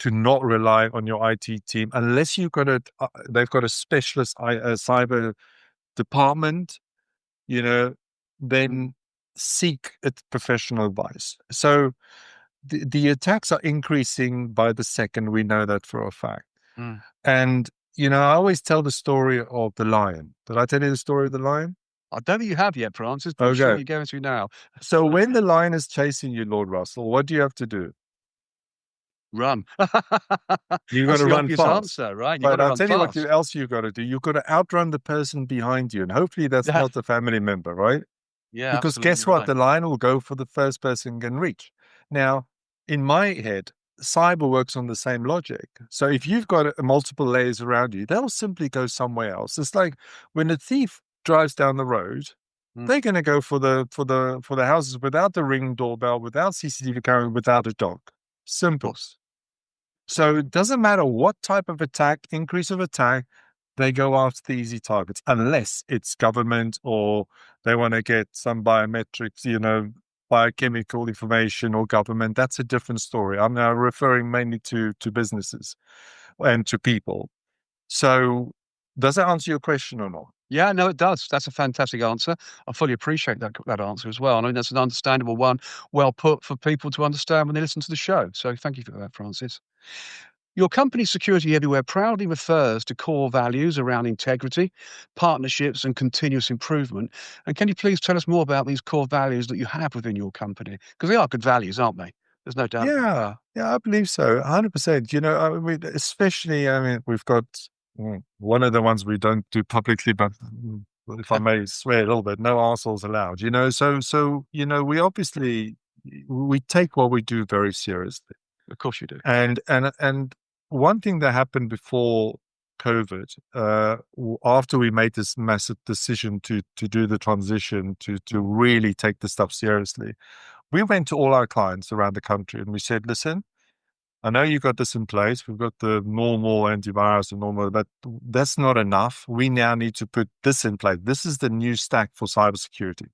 not rely on your IT team unless you've got they've got a specialist cyber department, you know, mm, then seek professional advice. So the attacks are increasing by the second. We know that for a fact. mm. And, I always tell the story of the lion. Did I tell you the story of the lion? I don't think you have yet, Francis, but I'm sure Okay. you're going to now. So when the lion is chasing you, Lord Russell, what do you have to do? Run. You got That's to the run obvious fast. answer, right? You've got But to I'll run tell you fast. else you've got to do. You've got to outrun the person behind you. And hopefully that's Yeah, not a family member, right? yeah, Because absolutely guess what? right. The lion will go for the first person can reach. Now, in my head, cyber works on the same logic. So if you've got multiple layers around you, they'll simply go somewhere else. It's like when a thief drives down the road, Mm, they're going to go for the houses without the ring doorbell, without CCTV camera, without a dog. of Simple. course. So it doesn't matter what type of attack, increase of attack, they go after the easy targets, unless it's government or they want to get some biometrics, biochemical information or government. That's a different story. I'm now referring mainly to businesses and to people. So does that answer your question or not? Yeah, no, it does. That's a fantastic answer. I fully appreciate that answer as well. And I mean, that's an understandable one, well put for people to understand when they listen to the show. So thank you for that, Francis. Your company Security Everywhere proudly refers to core values around integrity, partnerships, and continuous improvement. And can you please tell us more about these core values that you have within your company? Because they are good values, aren't they? There's no doubt about that. Yeah, yeah, I believe so, 100%. I mean, especially, I mean, we've got one of the ones we don't do publicly, but well, if I may swear a little bit, no arseholes allowed. We obviously we take what we do very seriously. Of course you do. And one thing that happened before COVID, after we made this massive decision to do the transition to really take the stuff seriously, we went to all our clients around the country and we said, listen, I know you've got this in place. We've got the normal antivirus and normal, but that's not enough. We now need to put this in place. This is the new stack for cybersecurity.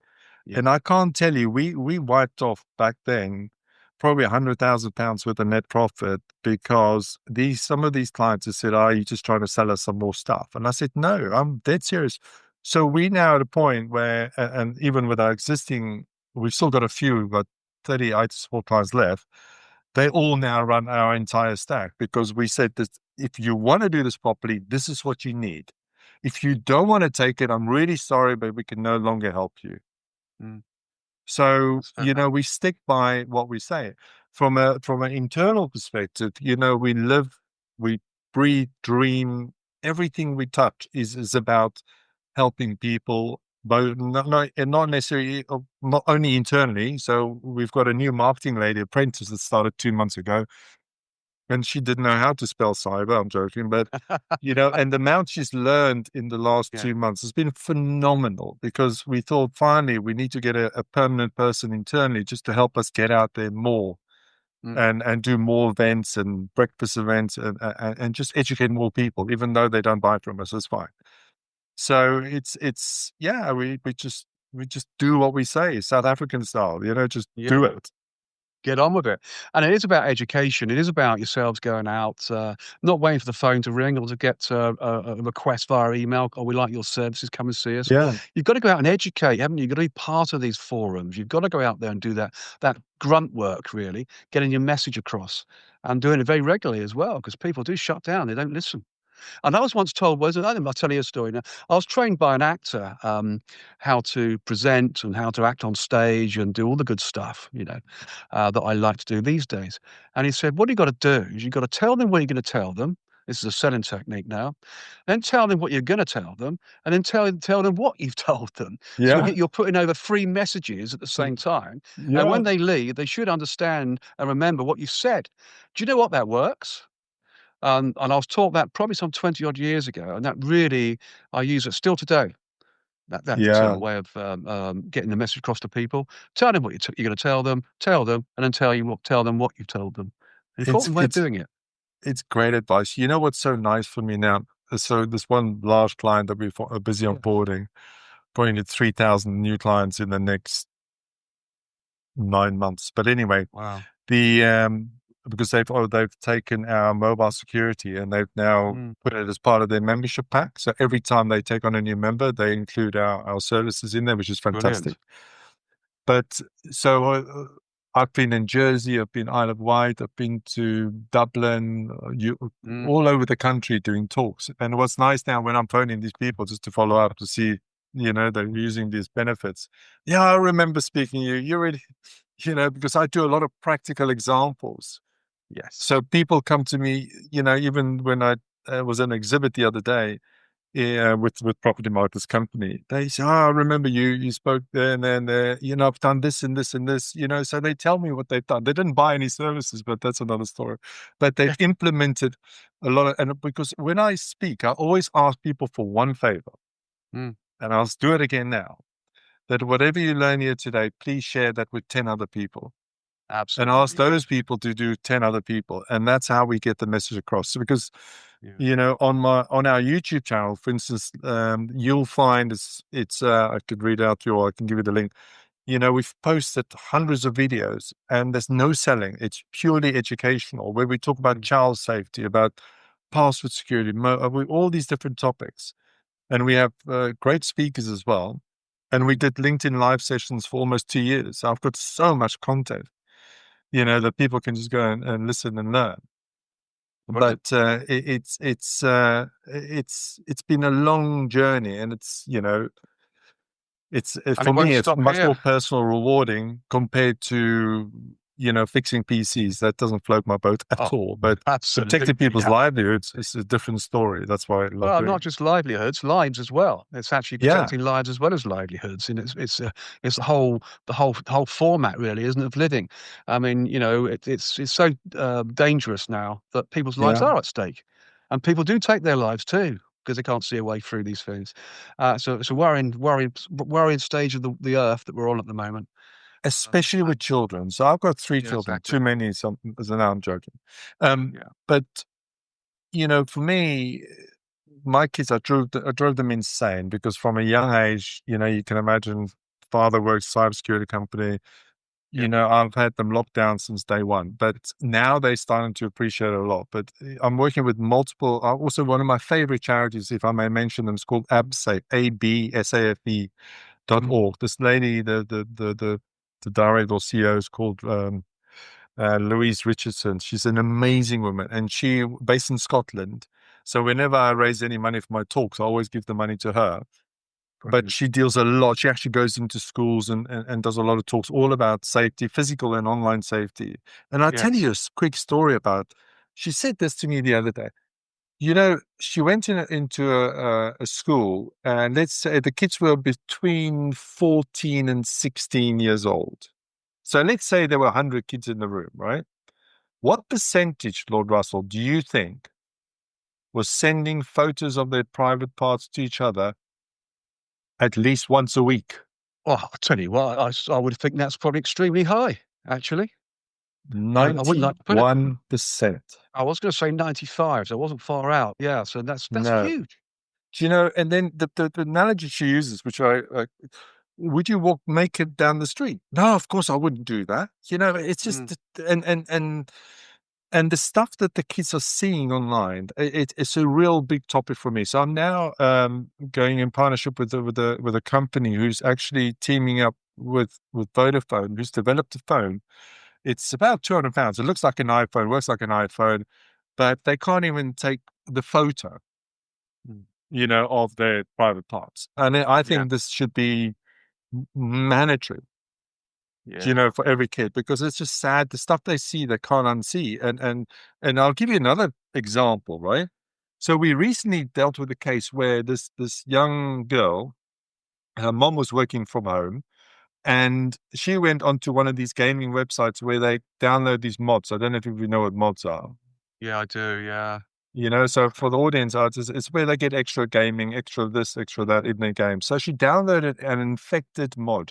Yeah. And I can't tell you, we wiped off back then probably £100,000 worth of net profit because some of these clients have said, "Are you just trying to sell us some more stuff?" And I said, "No, I'm dead serious." So we now at a point where, and even with our existing, we've still got a few. We've got 30 IT support clients left. They all now run our entire stack because we said that if you want to do this properly, this is what you need. If you don't want to take it, I'm really sorry, but we can no longer help you. Mm, So, that's fair enough. we stick by what we say. From an internal perspective, we live, we breathe, dream, everything we touch is about helping people, both and not necessarily not only internally. So we've got a new marketing lady apprentice that started 2 months ago, and she didn't know how to spell cyber. I'm joking, but and the amount she's learned in the last Yeah. 2 months has been phenomenal because we thought finally we need to get a permanent person internally just to help us get out there more Mm, and do more events and breakfast events and just educate more people, even though they don't buy from us. It's fine. So it's yeah, we just do what we say, South African style, just do yeah. it. Get on with it. And it is about education. It is about yourselves going out, not waiting for the phone to ring or to get a request via email. Oh, we like your services. Come and see us. Yeah. You've got to go out and educate, haven't you? You've got to be part of these forums. You've got to go out there and do that grunt work, really, getting your message across and doing it very regularly as well, because people do shut down. They don't listen. And I was once told, I'll tell you a story now. I was trained by an actor, how to present and how to act on stage and do all the good stuff, that I like to do these days. And he said, what you got to do is you've got to tell them what you're going to tell them. This is a selling technique now. Then tell them what you're going to tell them, and then tell them what you've told them. So Yeah. you're putting over three messages at the same time. And Yeah. when they leave, they should understand and remember what you said. Do you know what that works? And I was taught that probably some 20 odd years ago, and that really I use it still today. That Yeah. way of getting the message across to people. Tell them what you're going to tell them, and then tell them what you've told them. An It's important way of it's doing it. it's great advice. You know what's so nice for me now? So this one large client that are busy Yeah. onboarding, probably need 3,000 new clients in the next 9 months. But anyway, Wow. the because they've taken our mobile security and they've now Mm, put it as part of their membership pack. So every time they take on a new member, they include our services in there, which is fantastic. brilliant. But so I've been in Jersey, I've been Isle of Wight, I've been to Dublin, Mm, all over the country doing talks. And what's nice now when I'm phoning these people just to follow up to see, they're using these benefits. Yeah, I remember speaking to you. You're really, because I do a lot of practical examples. yes. So people come to me, even when I was at an exhibit the other day, yeah, with property markets company, they say, "Oh, I remember you. You spoke there and then there. I've done this and this and this. So they tell me what they've done. They didn't buy any services, but that's another story. But they've implemented a lot of, and because when I speak, I always ask people for one favor, Mm, and I'll do it again now. That whatever you learn here today, please share that with 10 other people and ask absolutely. those people to do 10 other people. And that's how we get the message across. So because, Yeah. on our YouTube channel, for instance, you'll find I could read out to you or I can give you the link. We've posted hundreds of videos and there's no selling. It's purely educational where we talk about Mm, child safety, about password security, all these different topics. And we have great speakers as well. And we mm. did LinkedIn live sessions for almost 2 years. So I've got so much content that people can just go and listen and learn. Brilliant. But it's been a long journey, and And it for won't me, it's stop much here. more personal, rewarding compared to fixing PCs. That doesn't float my boat at Oh, all. But protecting absolutely. people's Yeah. livelihoods is a different story. That's why I love Well, doing not it. just livelihoods, lives as well. It's actually Yeah, protecting lives as well as livelihoods, and it's the whole format, really, isn't it, of living? I mean, it's so dangerous now that people's lives yeah. are at stake, and people do take their lives too because they can't see a way through these things. So it's a worrying stage of the earth that we're on at the moment. Especially with children. So I've got three Yeah, children, exactly. too many. Some, so now I'm joking. Um, Yeah. but for me, my kids, I drove them insane because from a young age, you can imagine, father works cybersecurity company. Yeah. I've had them locked down since day one, but now they're starting to appreciate it a lot. But I'm working with multiple. Also, one of my favorite charities, if I may mention them, is called ABSAFE, Mhm. ABSAFE.org. This lady, the director or CEO is called Louise Richardson. She's an amazing woman, and she based in Scotland. So whenever I raise any money for my talks, I always give the money to her. But Brilliant. she deals a lot. She actually goes into schools and does a lot of talks all about safety, physical and online safety. And I'll tell Yes. you a quick story about. She said this to me the other day. She went into a school, and let's say the kids were between 14 and 16 years old. So let's say there were 100 kids in the room, right? What percentage, Lord Russell, do you think was sending photos of their private parts to each other at least once a week? Oh, I'll tell you what, I would think that's probably extremely high, actually. I wouldn't like to put it. 91%. I was gonna say 95, so I wasn't far out. Yeah, so that's No. huge. And then the analogy she uses, which would you make it down the street? No, of course I wouldn't do that. It's Mm, just, and the stuff that the kids are seeing online, it's a real big topic for me. So I'm now going in partnership with a company who's actually teaming up with Vodafone, who's developed a phone. It's about £200. It looks like an iPhone, works like an iPhone, but they can't even take the photo, mm. of their private parts. And I Yeah, think this should be mandatory, yeah. for every kid, because it's just sad the stuff they see they can't unsee. And I'll give you another example, right? So we recently dealt with a case where this young girl, her mom was working from home, and she went onto one of these gaming websites where they download these mods. I don't know if you know what mods are. Yeah, I do, yeah. So for the audience, it's where they get extra gaming, extra this, extra that in their game. So she downloaded an infected mod.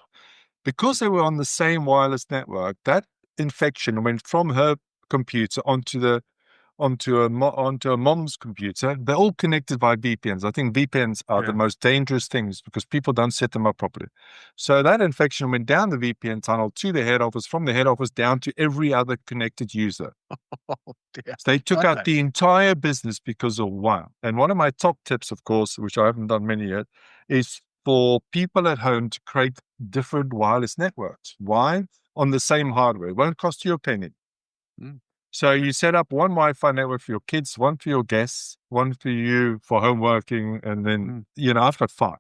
Because they were on the same wireless network, that infection went from her computer onto a mom's computer. They're all connected by VPNs. I think VPNs are the Yeah. most dangerous things because people don't set them up properly. So that infection went down the VPN tunnel to the head office, from the head office down to every other connected user. Oh, dear. So they took out Okay. the entire business because of one. And one of my top tips, of course, which I haven't done many yet, is for people at home to create different wireless networks. Why? On the same hardware. It won't cost you a penny. Mm, So you set up one Wi-Fi network for your kids, one for your guests, one for you for home working, and then, mm. I've got five.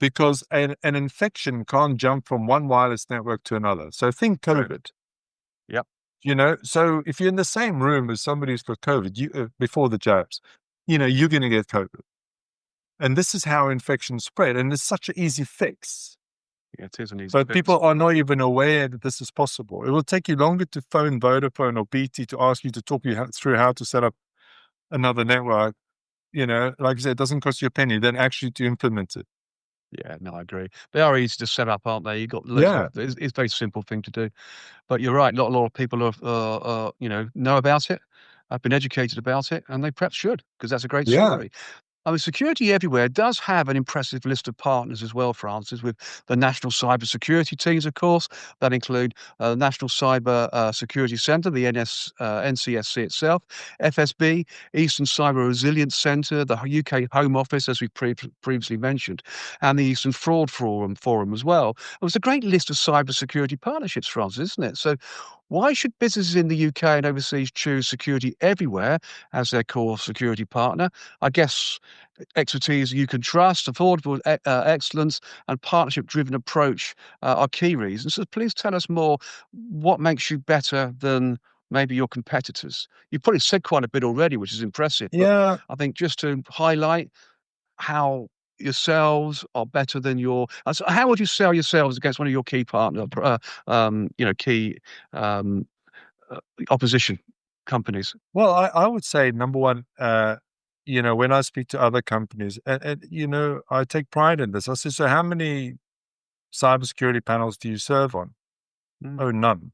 Because an infection can't jump from one wireless network to another. So think True. COVID. Yep. So if you're in the same room as somebody who's got COVID, before the jabs, you're going to get COVID. And this is how infections spread. And it's such an easy fix. Yeah, it is an easy But fix. people are not even aware that this is possible. It will take you longer to phone Vodafone or BT to ask you to talk you through how to set up another network. Like I said, it doesn't cost you a penny, then actually to implement it. Yeah, no, I agree. They are easy to set up, aren't they? You've got loads Yeah. of it's a very simple thing to do. But you're right, not a lot of people know about it, have been educated about it, and they perhaps should, because that's a great Yeah. story. I mean, Security Everywhere does have an impressive list of partners as well, Francis, with the National Cybersecurity teams, of course, that include National Cyber Security Centre, the NCSC itself, FSB, Eastern Cyber Resilience Centre, the UK Home Office, as we previously mentioned, and the Eastern Fraud Forum as well. It was a great list of cybersecurity partnerships, Francis, isn't it? So, why should businesses in the UK and overseas choose Security Everywhere as their core security partner? I guess expertise you can trust, affordable excellence, and partnership-driven approach are key reasons. So please tell us more. What makes you better than maybe your competitors? You've probably said quite a bit already, which is impressive. But Yeah. I think just to highlight how yourselves are better than so how would you sell yourselves against one of your key partner, key um, uh, opposition companies? Well, I would say number one, when I speak to other companies, I take pride in this. I say, so how many cybersecurity panels do you serve on? Mm. Oh, none,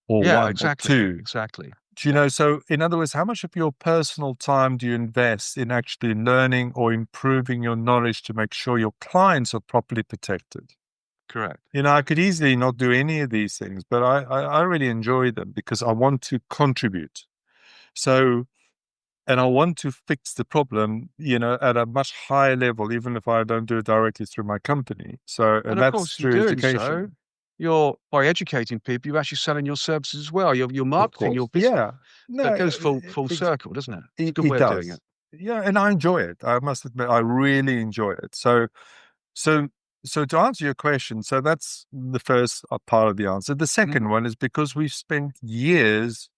or Yeah, one, or exactly, two. exactly. Do you know? So, in other words, how much of your personal time do you invest in actually learning or improving your knowledge to make sure your clients are properly protected? Correct. I could easily not do any of these things, but I really enjoy them because I want to contribute. So, and I want to fix the problem, at a much higher level, even if I don't do it directly through my company. So, And and of that's course, in through doing so, education, you're by educating people, you're actually selling your services as well. You're of marketing your course. business. Yeah. So No, it goes full circle, doesn't it? It's a good it way of doing it. does. Yeah, and I enjoy it. I must admit, I really enjoy it. So, so to answer your question, so that's the first part of the answer. The Mm, second one is because we've spent years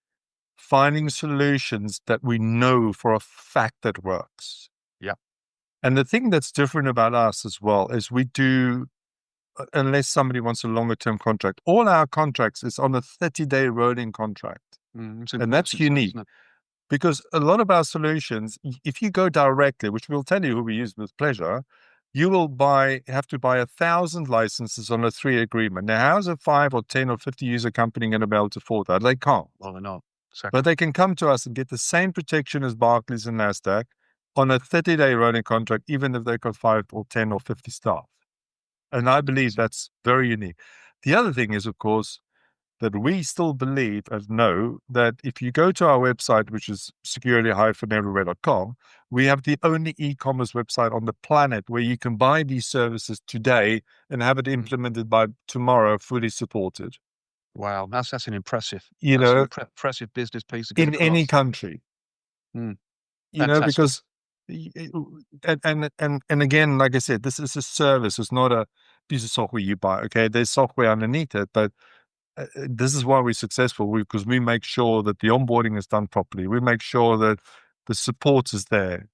finding solutions that we know for a fact that works. yeah. And the thing that's different about us as well is we do, unless somebody wants a longer term contract, all our contracts is on a 30-day rolling contract. It's And that's important, that, unique isn't it? because a lot of our solutions, if you go directly, which we'll tell you who we use with pleasure, you will have to buy 1,000 licenses on a 3 agreement. Now, how's a 5 or 10 or 50 user company going to be able to afford that? They can't. Well, they're not. But Exactly. they can come to us and get the same protection as Barclays and NASDAQ on a 30-day rolling contract, even if they've got 5 or 10 or 50 staff. And I believe Excellent. that's very unique. The other thing is, of course, that we still believe and know that if you go to our website, which is security-everywhere.com, we have the only e-commerce website on the planet where you can buy these services today and have it Mm. implemented by tomorrow, fully supported. Wow, that's an impressive. You That's an know, impressive business piece to get in any across. country. Mm, fantastic. Because and again, like I said, this is a service. It's not a piece of software you buy. Okay, there's software underneath it, but this is why we're successful because we make sure that the onboarding is done properly. We make sure that the support is there.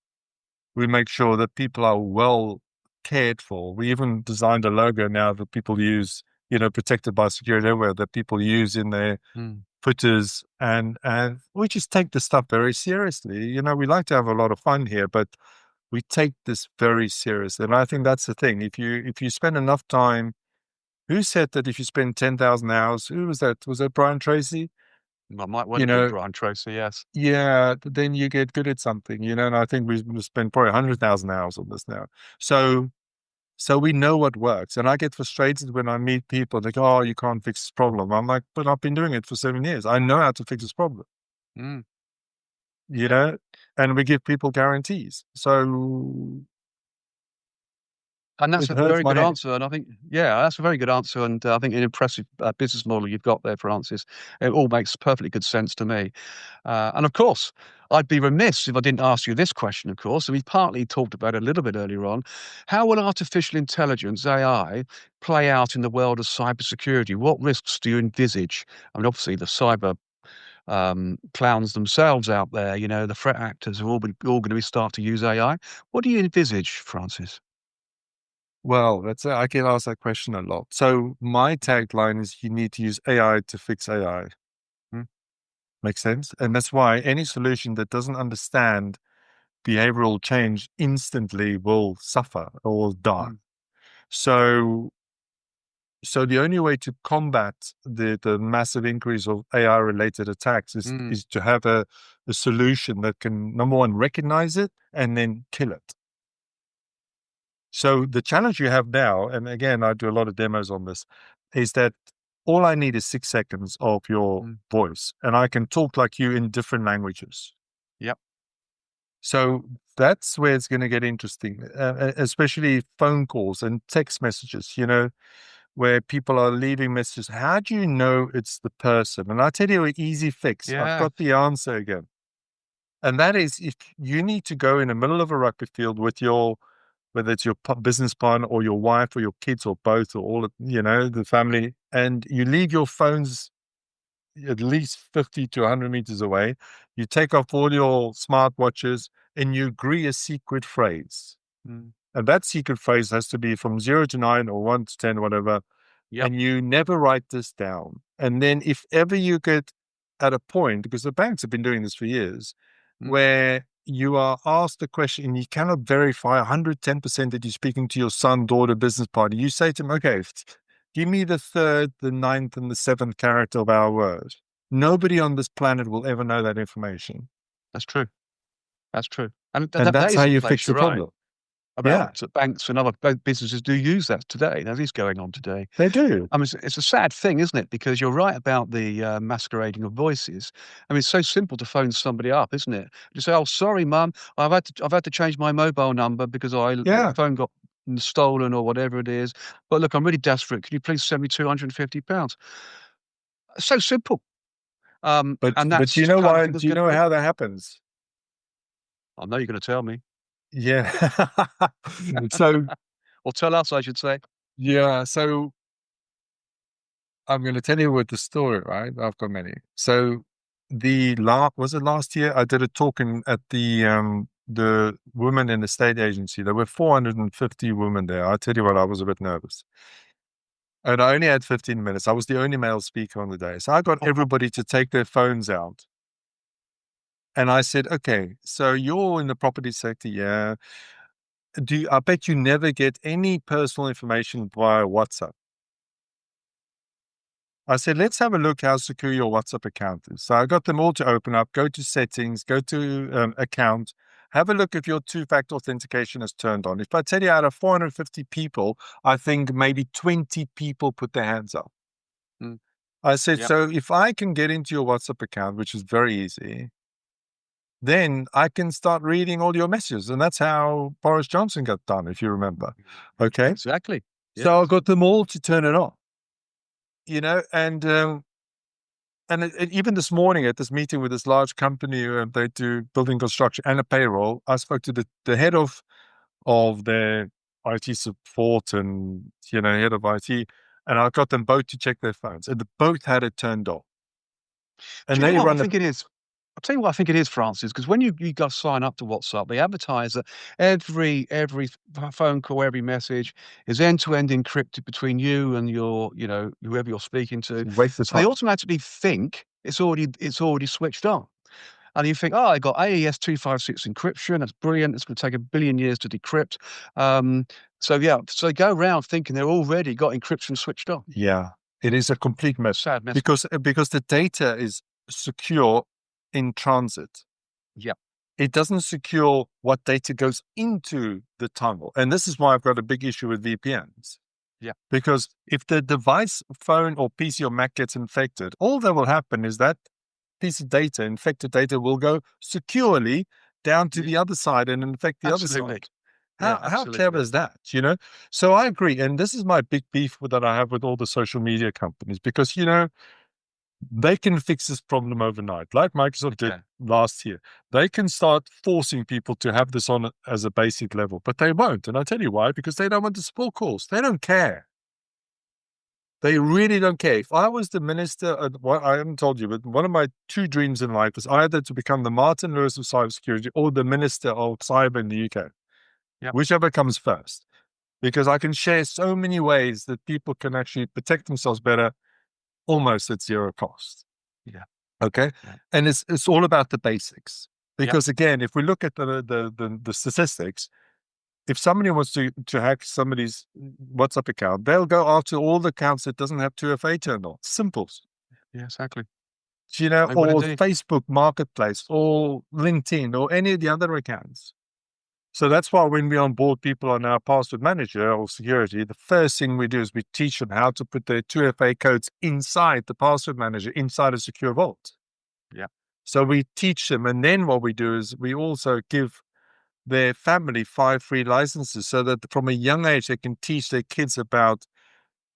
We make sure that people are well cared for. We even designed a logo now that people use, protected by security everywhere, that people use in their Mm, footers, and we just take this stuff very seriously. We like to have a lot of fun here, but we take this very seriously. And I think that's the thing. If you spend enough time, who said that if you spend 10,000 hours, who was that? Was that Brian Tracy? I might well You have been know, Brian Tracy, yes. yeah, then you get good at something, and I think we spend probably 100,000 hours on this now. So, so we know what works. And I get frustrated when I meet people, they go, oh, you can't fix this problem. I'm like, but I've been doing it for 7 years. I know how to fix this problem. Mm, you yeah. know, and we give people guarantees. So And that's it a hurts very my good head. answer, and I think yeah, that's a very good answer, and I think an impressive, business model you've got there, Francis. It all makes perfectly good sense to me. And of course, I'd be remiss if I didn't ask you this question, of course, and we partly talked about it a little bit earlier on. How will artificial intelligence, AI, play out in the world of cybersecurity? What risks do you envisage? I mean, obviously, the cyber clowns themselves out there, the threat actors are all gonna be start to use AI. What do you envisage, Francis? Well, I get asked that question a lot. So my tagline is you need to use AI to fix AI. Mm, Makes sense? And that's why any solution that doesn't understand behavioral change instantly will suffer or will die. mm, So so the only way to combat the massive increase of AI related attacks is mm. is to have a solution that can, number one, recognize it and then kill it. So the challenge you have now, and again, I do a lot of demos on this, is that all I need is 6 seconds of your Mm. voice, and I can talk like you in different languages. Yep. So that's where it's going to get interesting, especially phone calls and text messages, where people are leaving messages. How do you know it's the person? And I tell you an easy fix. I've Yeah. got the answer again. And that is, if you need to go in the middle of a rugby field with whether it's your business partner or your wife or your kids or both or all, the family, and you leave your phones at least 50 to 100 meters away, you take off all your smartwatches and you agree a secret phrase. Mm. And that secret phrase has to be from 0 to 9 or 1 to 10, whatever. Yep. And you never write this down. And then if ever you get at a point, because the banks have been doing this for years, Mm. where you are asked a question and you cannot verify 110% that you're speaking to your son, daughter, business partner, you say to them, okay, give me the third, the ninth, and the seventh character of our word. Nobody on this planet will ever know that information. That's true. That's true. And And that that's is how the you place, fix the you're right, problem. Yeah, about banks and other businesses do use that today. That is going on today. they do. I mean, it's a sad thing, isn't it? Because you're right about the masquerading of voices. I mean, it's so simple to phone somebody up, isn't it? You say, "Oh, sorry, mum, I've had to change my mobile number because the Yeah. phone got stolen or whatever it is. But look, I'm really desperate. Can you please send me £250?" So simple. But And but that's you the know kind of why? thing that's Do you going know to. how that happens? I know you're going to tell me, Yeah. So or tell us, I should say. yeah, so I'm going to tell you with the story, right? I've got many. So was it last year? I did a talk at the women in the state agency. There were 450 women there. I tell you what, I was a bit nervous. And I only had 15 minutes. I was the only male speaker on the day. So I got everybody to take their phones out. And I said, okay, so you're in the property sector, yeah. I bet you never get any personal information via WhatsApp. I said, let's have a look how secure your WhatsApp account is. So I got them all to open up, go to settings, go to account, have a look if your two-factor authentication is turned on. If I tell you out of 450 people, I think maybe 20 people put their hands up. Mm, I said, yep. so if I can get into your WhatsApp account, which is very easy, then I can start reading all your messages. And that's how Boris Johnson got done, if you remember. Okay. Exactly. So I Yes. got them all to turn it on, and even this morning at this meeting with this large company, they do building construction and a payroll. I spoke to the head of their IT support and head of IT, and I got them both to check their phones, and both had it turned off. And Do you know they what I run a think it is? I'll tell you what I think it is, Francis, because when you go sign up to WhatsApp, they advertise that every phone call, every message is end-to-end encrypted between you and whoever you're speaking to. waste of So they time. automatically think it's already switched on. And you think, "Oh, I got AES 256 encryption. That's brilliant. It's gonna take 1 billion years to decrypt." So yeah, so they go around thinking they're already got encryption switched on. Yeah, it is a complete mess Sad message. because the data is secure in transit. Yeah, It doesn't secure what data goes into the tunnel. And this is why I've got a big issue with VPNs. yeah, Because if the device, phone, or PC or Mac gets infected, all that will happen is that piece of data, infected data, will go securely down to yeah, the other side and infect the other absolutely. side. Yeah, How clever absolutely. is that? So I agree. And this is my big beef that I have with all the social media companies because, they can fix this problem overnight, like Microsoft did Okay. last year. They can start forcing people to have this on as a basic level, but they won't. And I tell you why, because they don't want the support calls. They don't care. They really don't care. If I was the minister, I haven't told you, but one of my two dreams in life is either to become the Martin Lewis of cybersecurity or the minister of cyber in the UK, Yep. whichever comes first, because I can share so many ways that people can actually protect themselves better almost at zero cost. Yeah. Okay. Yeah. And it's all about the basics. Yep. Because again, if we look at the statistics, if somebody wants to hack somebody's WhatsApp account, they'll go after all the accounts that doesn't have 2FA turned on. Simple. Yeah, exactly. They will Or indeed. Facebook Marketplace or LinkedIn or any of the other accounts. So that's why when we onboard people on our password manager or security, the first thing we do is we teach them how to put their 2FA codes inside the password manager, inside a secure vault. Yeah. So we teach them. And then what we do is we also give their family 5 free licenses so that from a young age, they can teach their kids about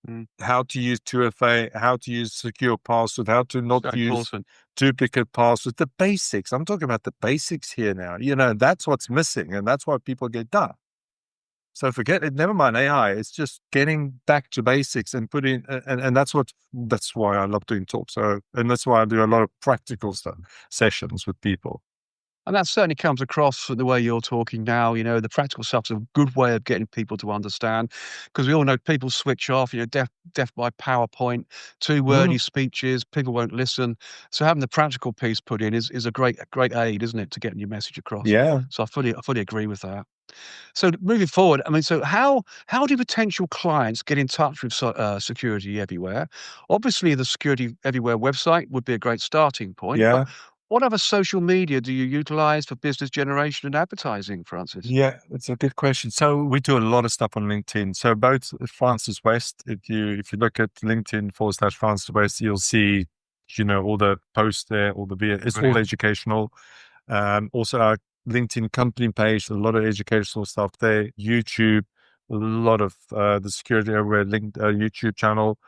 Mm. how to use 2FA, how to use secure password, how to not So use important. duplicate passwords, the basics. I'm talking about the basics here now. That's what's missing, and that's why people get done. So forget it. Never mind AI. It's just getting back to basics and putting, and that's why I love doing talks. So, and that's why I do a lot of practical stuff, sessions with people. And that certainly comes across from the way you're talking now. The practical stuff's a good way of getting people to understand, because we all know people switch off, deaf by PowerPoint, too Mm, wordy speeches, people won't listen. So having the practical piece put in is a great aid, isn't it, to getting your message across? yeah, So I fully agree with that. So moving forward, I mean, so how do potential clients get in touch with Security Everywhere? Obviously, the Security Everywhere website would be a great starting point, but yeah. what other social media do you utilize for business generation and advertising, Francis? Yeah, it's a good question. So we do a lot of stuff on LinkedIn. So both Francis West, if you look at LinkedIn/Francis West, you'll see, all the posts there, all the video. It's all Brilliant. educational. Also our LinkedIn company page, a lot of educational stuff there. YouTube, a lot of the Security Everywhere linked YouTube channel.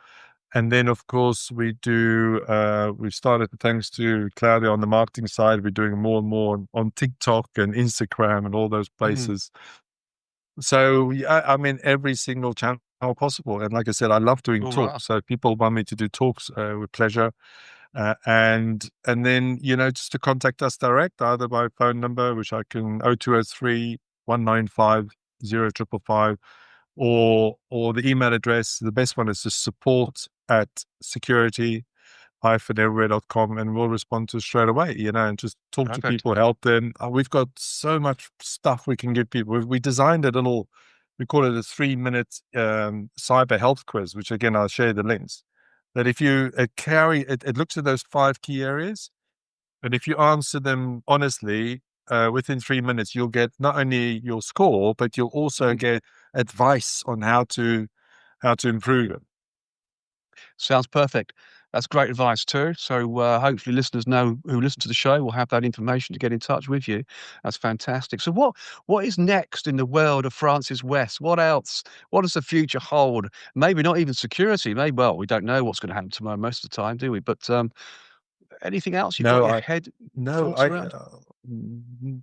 And then, of course, we've started, thanks to Claudia on the marketing side, we're doing more and more on TikTok and Instagram and all those Mm. places. So, yeah, I'm in every single channel possible. And like I said, I love doing All right. talks. So people want me to do talks with pleasure. And then, just to contact us direct, either by phone number, which I can 0203 195 0555, or the email address. The best one is just support@security-everywhere.com, and we'll respond to straight away, and just talk to Perfect. people, help them. We've got so much stuff we can give people. We designed we call it a 3-minute cyber health quiz, which again, I'll share the links. That if you it looks at those 5 key areas, and if you answer them honestly, within 3 minutes, you'll get not only your score, but you'll also Mhm. get advice on how to improve it. Sounds perfect. That's great advice too. So hopefully listeners know who listen to the show will have that information to get in touch with you. That's fantastic. So what is next in the world of Francis West? What else? What does the future hold? Maybe not even security. Maybe, well, we don't know what's going to happen tomorrow most of the time, do we? But anything else you've got No, your I head no, thoughts around?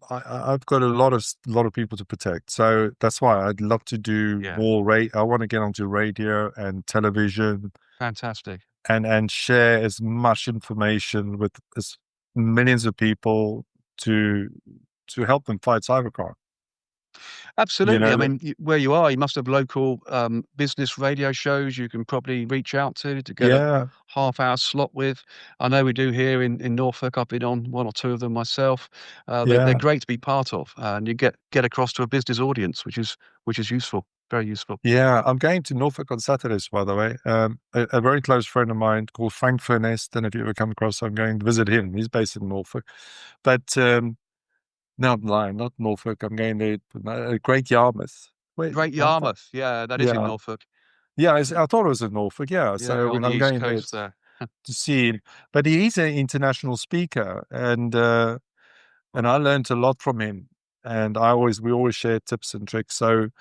I've got a lot of people to protect, so that's why I'd love to do Yeah, more. I want to get onto radio and television, fantastic. and share as much information with as millions of people to to help them fight cybercrime. You Absolutely. I know, mean, where you are, you must have local business radio shows you can probably reach out to get a yeah, half-hour slot with. I know we do here in Norfolk. I've been on one or two of them myself. They're yeah, great to be part of, and you get across to a business audience, which is useful, very useful. yeah. I'm going to Norfolk on Saturdays, by the way. A very close friend of mine called Frank Furness. Don't know if you ever come across. I'm going to visit him. He's based in Norfolk, but no, I'm lying. Not Norfolk. I'm going to Great Yarmouth. Wait, Great Yarmouth, yeah, that is in yeah, Norfolk. yeah. I thought it was in Norfolk. Yeah, Yeah, so on the I'm east going there coast there. to see him. But he's an international speaker, and I learned a lot from him. And we always share tips and tricks. So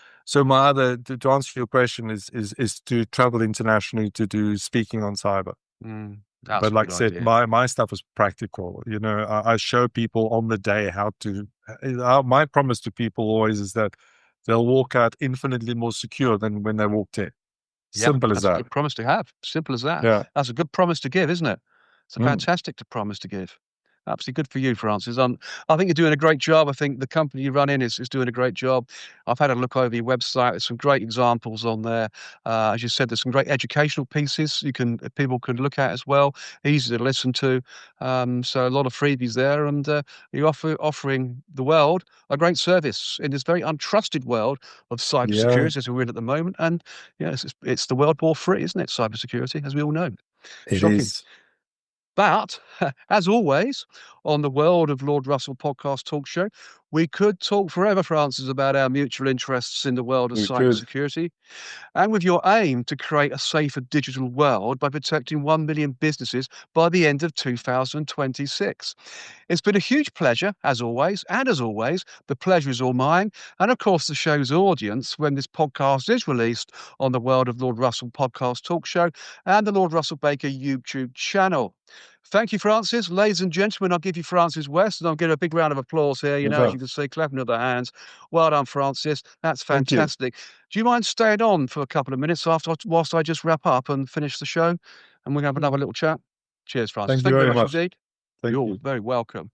my other to answer your question is to travel internationally to do speaking on cyber. That's But a like good I said, idea. my stuff is practical. I show people on the day how to. My promise to people always is that they'll walk out infinitely more secure than when they walked in. Yep, Simple as that's a that. good promise to have. Simple as that. Yeah. That's a good promise to give, isn't it? It's a Mm. fantastic promise to give. Absolutely good for you, Francis. I think you're doing a great job. I think the company you run in is doing a great job. I've had a look over your website. There's some great examples on there. As you said, there's some great educational pieces people can look at as well. Easy to listen to. So a lot of freebies there, and you're offering the world a great service in this very untrusted world of Yeah, cybersecurity as we're in at the moment. And yes, it's the World War III, isn't it? Cybersecurity, as we all know. it Shocking. is. But as always, on the World of Lord Russell podcast talk show, We could talk forever, Francis, about our mutual interests in the world of We could. cybersecurity, and with your aim to create a safer digital world by protecting 1 million businesses by the end of 2026. It's been a huge pleasure, as always, and as always, the pleasure is all mine, and of course, the show's audience when this podcast is released on the World of Lord Russell podcast talk show and the Lord Russell Baker YouTube channel. Thank you, Francis. Ladies and gentlemen, I'll give you Francis West, and I'll give a big round of applause here. As you Well, can see, clapping of the hands. Well done, Francis. That's thank you. fantastic. Do you mind staying on for a couple of minutes whilst I just wrap up and finish the show, and we can have another little chat? Cheers, Francis. Thank you Thank you very very much much. indeed. Thank You're you. very welcome.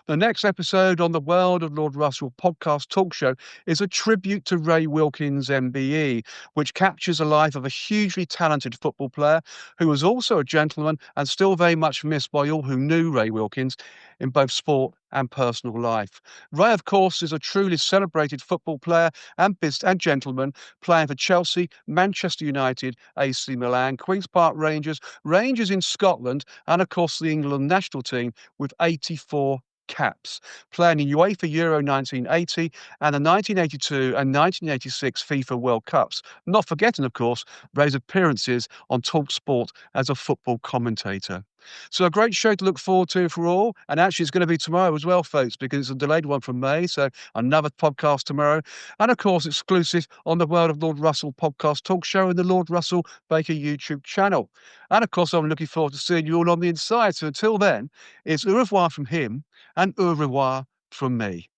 The next episode on the World of Lord Russell podcast talk show is a tribute to Ray Wilkins, MBE, which captures the life of a hugely talented football player who was also a gentleman and still very much missed by all who knew Ray Wilkins in both sport and personal life. Ray, of course, is a truly celebrated football player and gentleman, playing for Chelsea, Manchester United, AC Milan, Queen's Park Rangers, Rangers in Scotland, and of course the England national team with 84 caps, playing in UEFA Euro 1980 and the 1982 and 1986 FIFA World Cups. Not forgetting, of course, Ray's appearances on talkSPORT as a football commentator. So a great show to look forward to for all. And actually, it's going to be tomorrow as well, folks, because it's a delayed one from May. So another podcast tomorrow. And of course, exclusive on the World of Lord Russell podcast talk show and the Lord Russell Baker YouTube channel. And of course, I'm looking forward to seeing you all on the inside. So until then, it's au revoir from him and au revoir from me.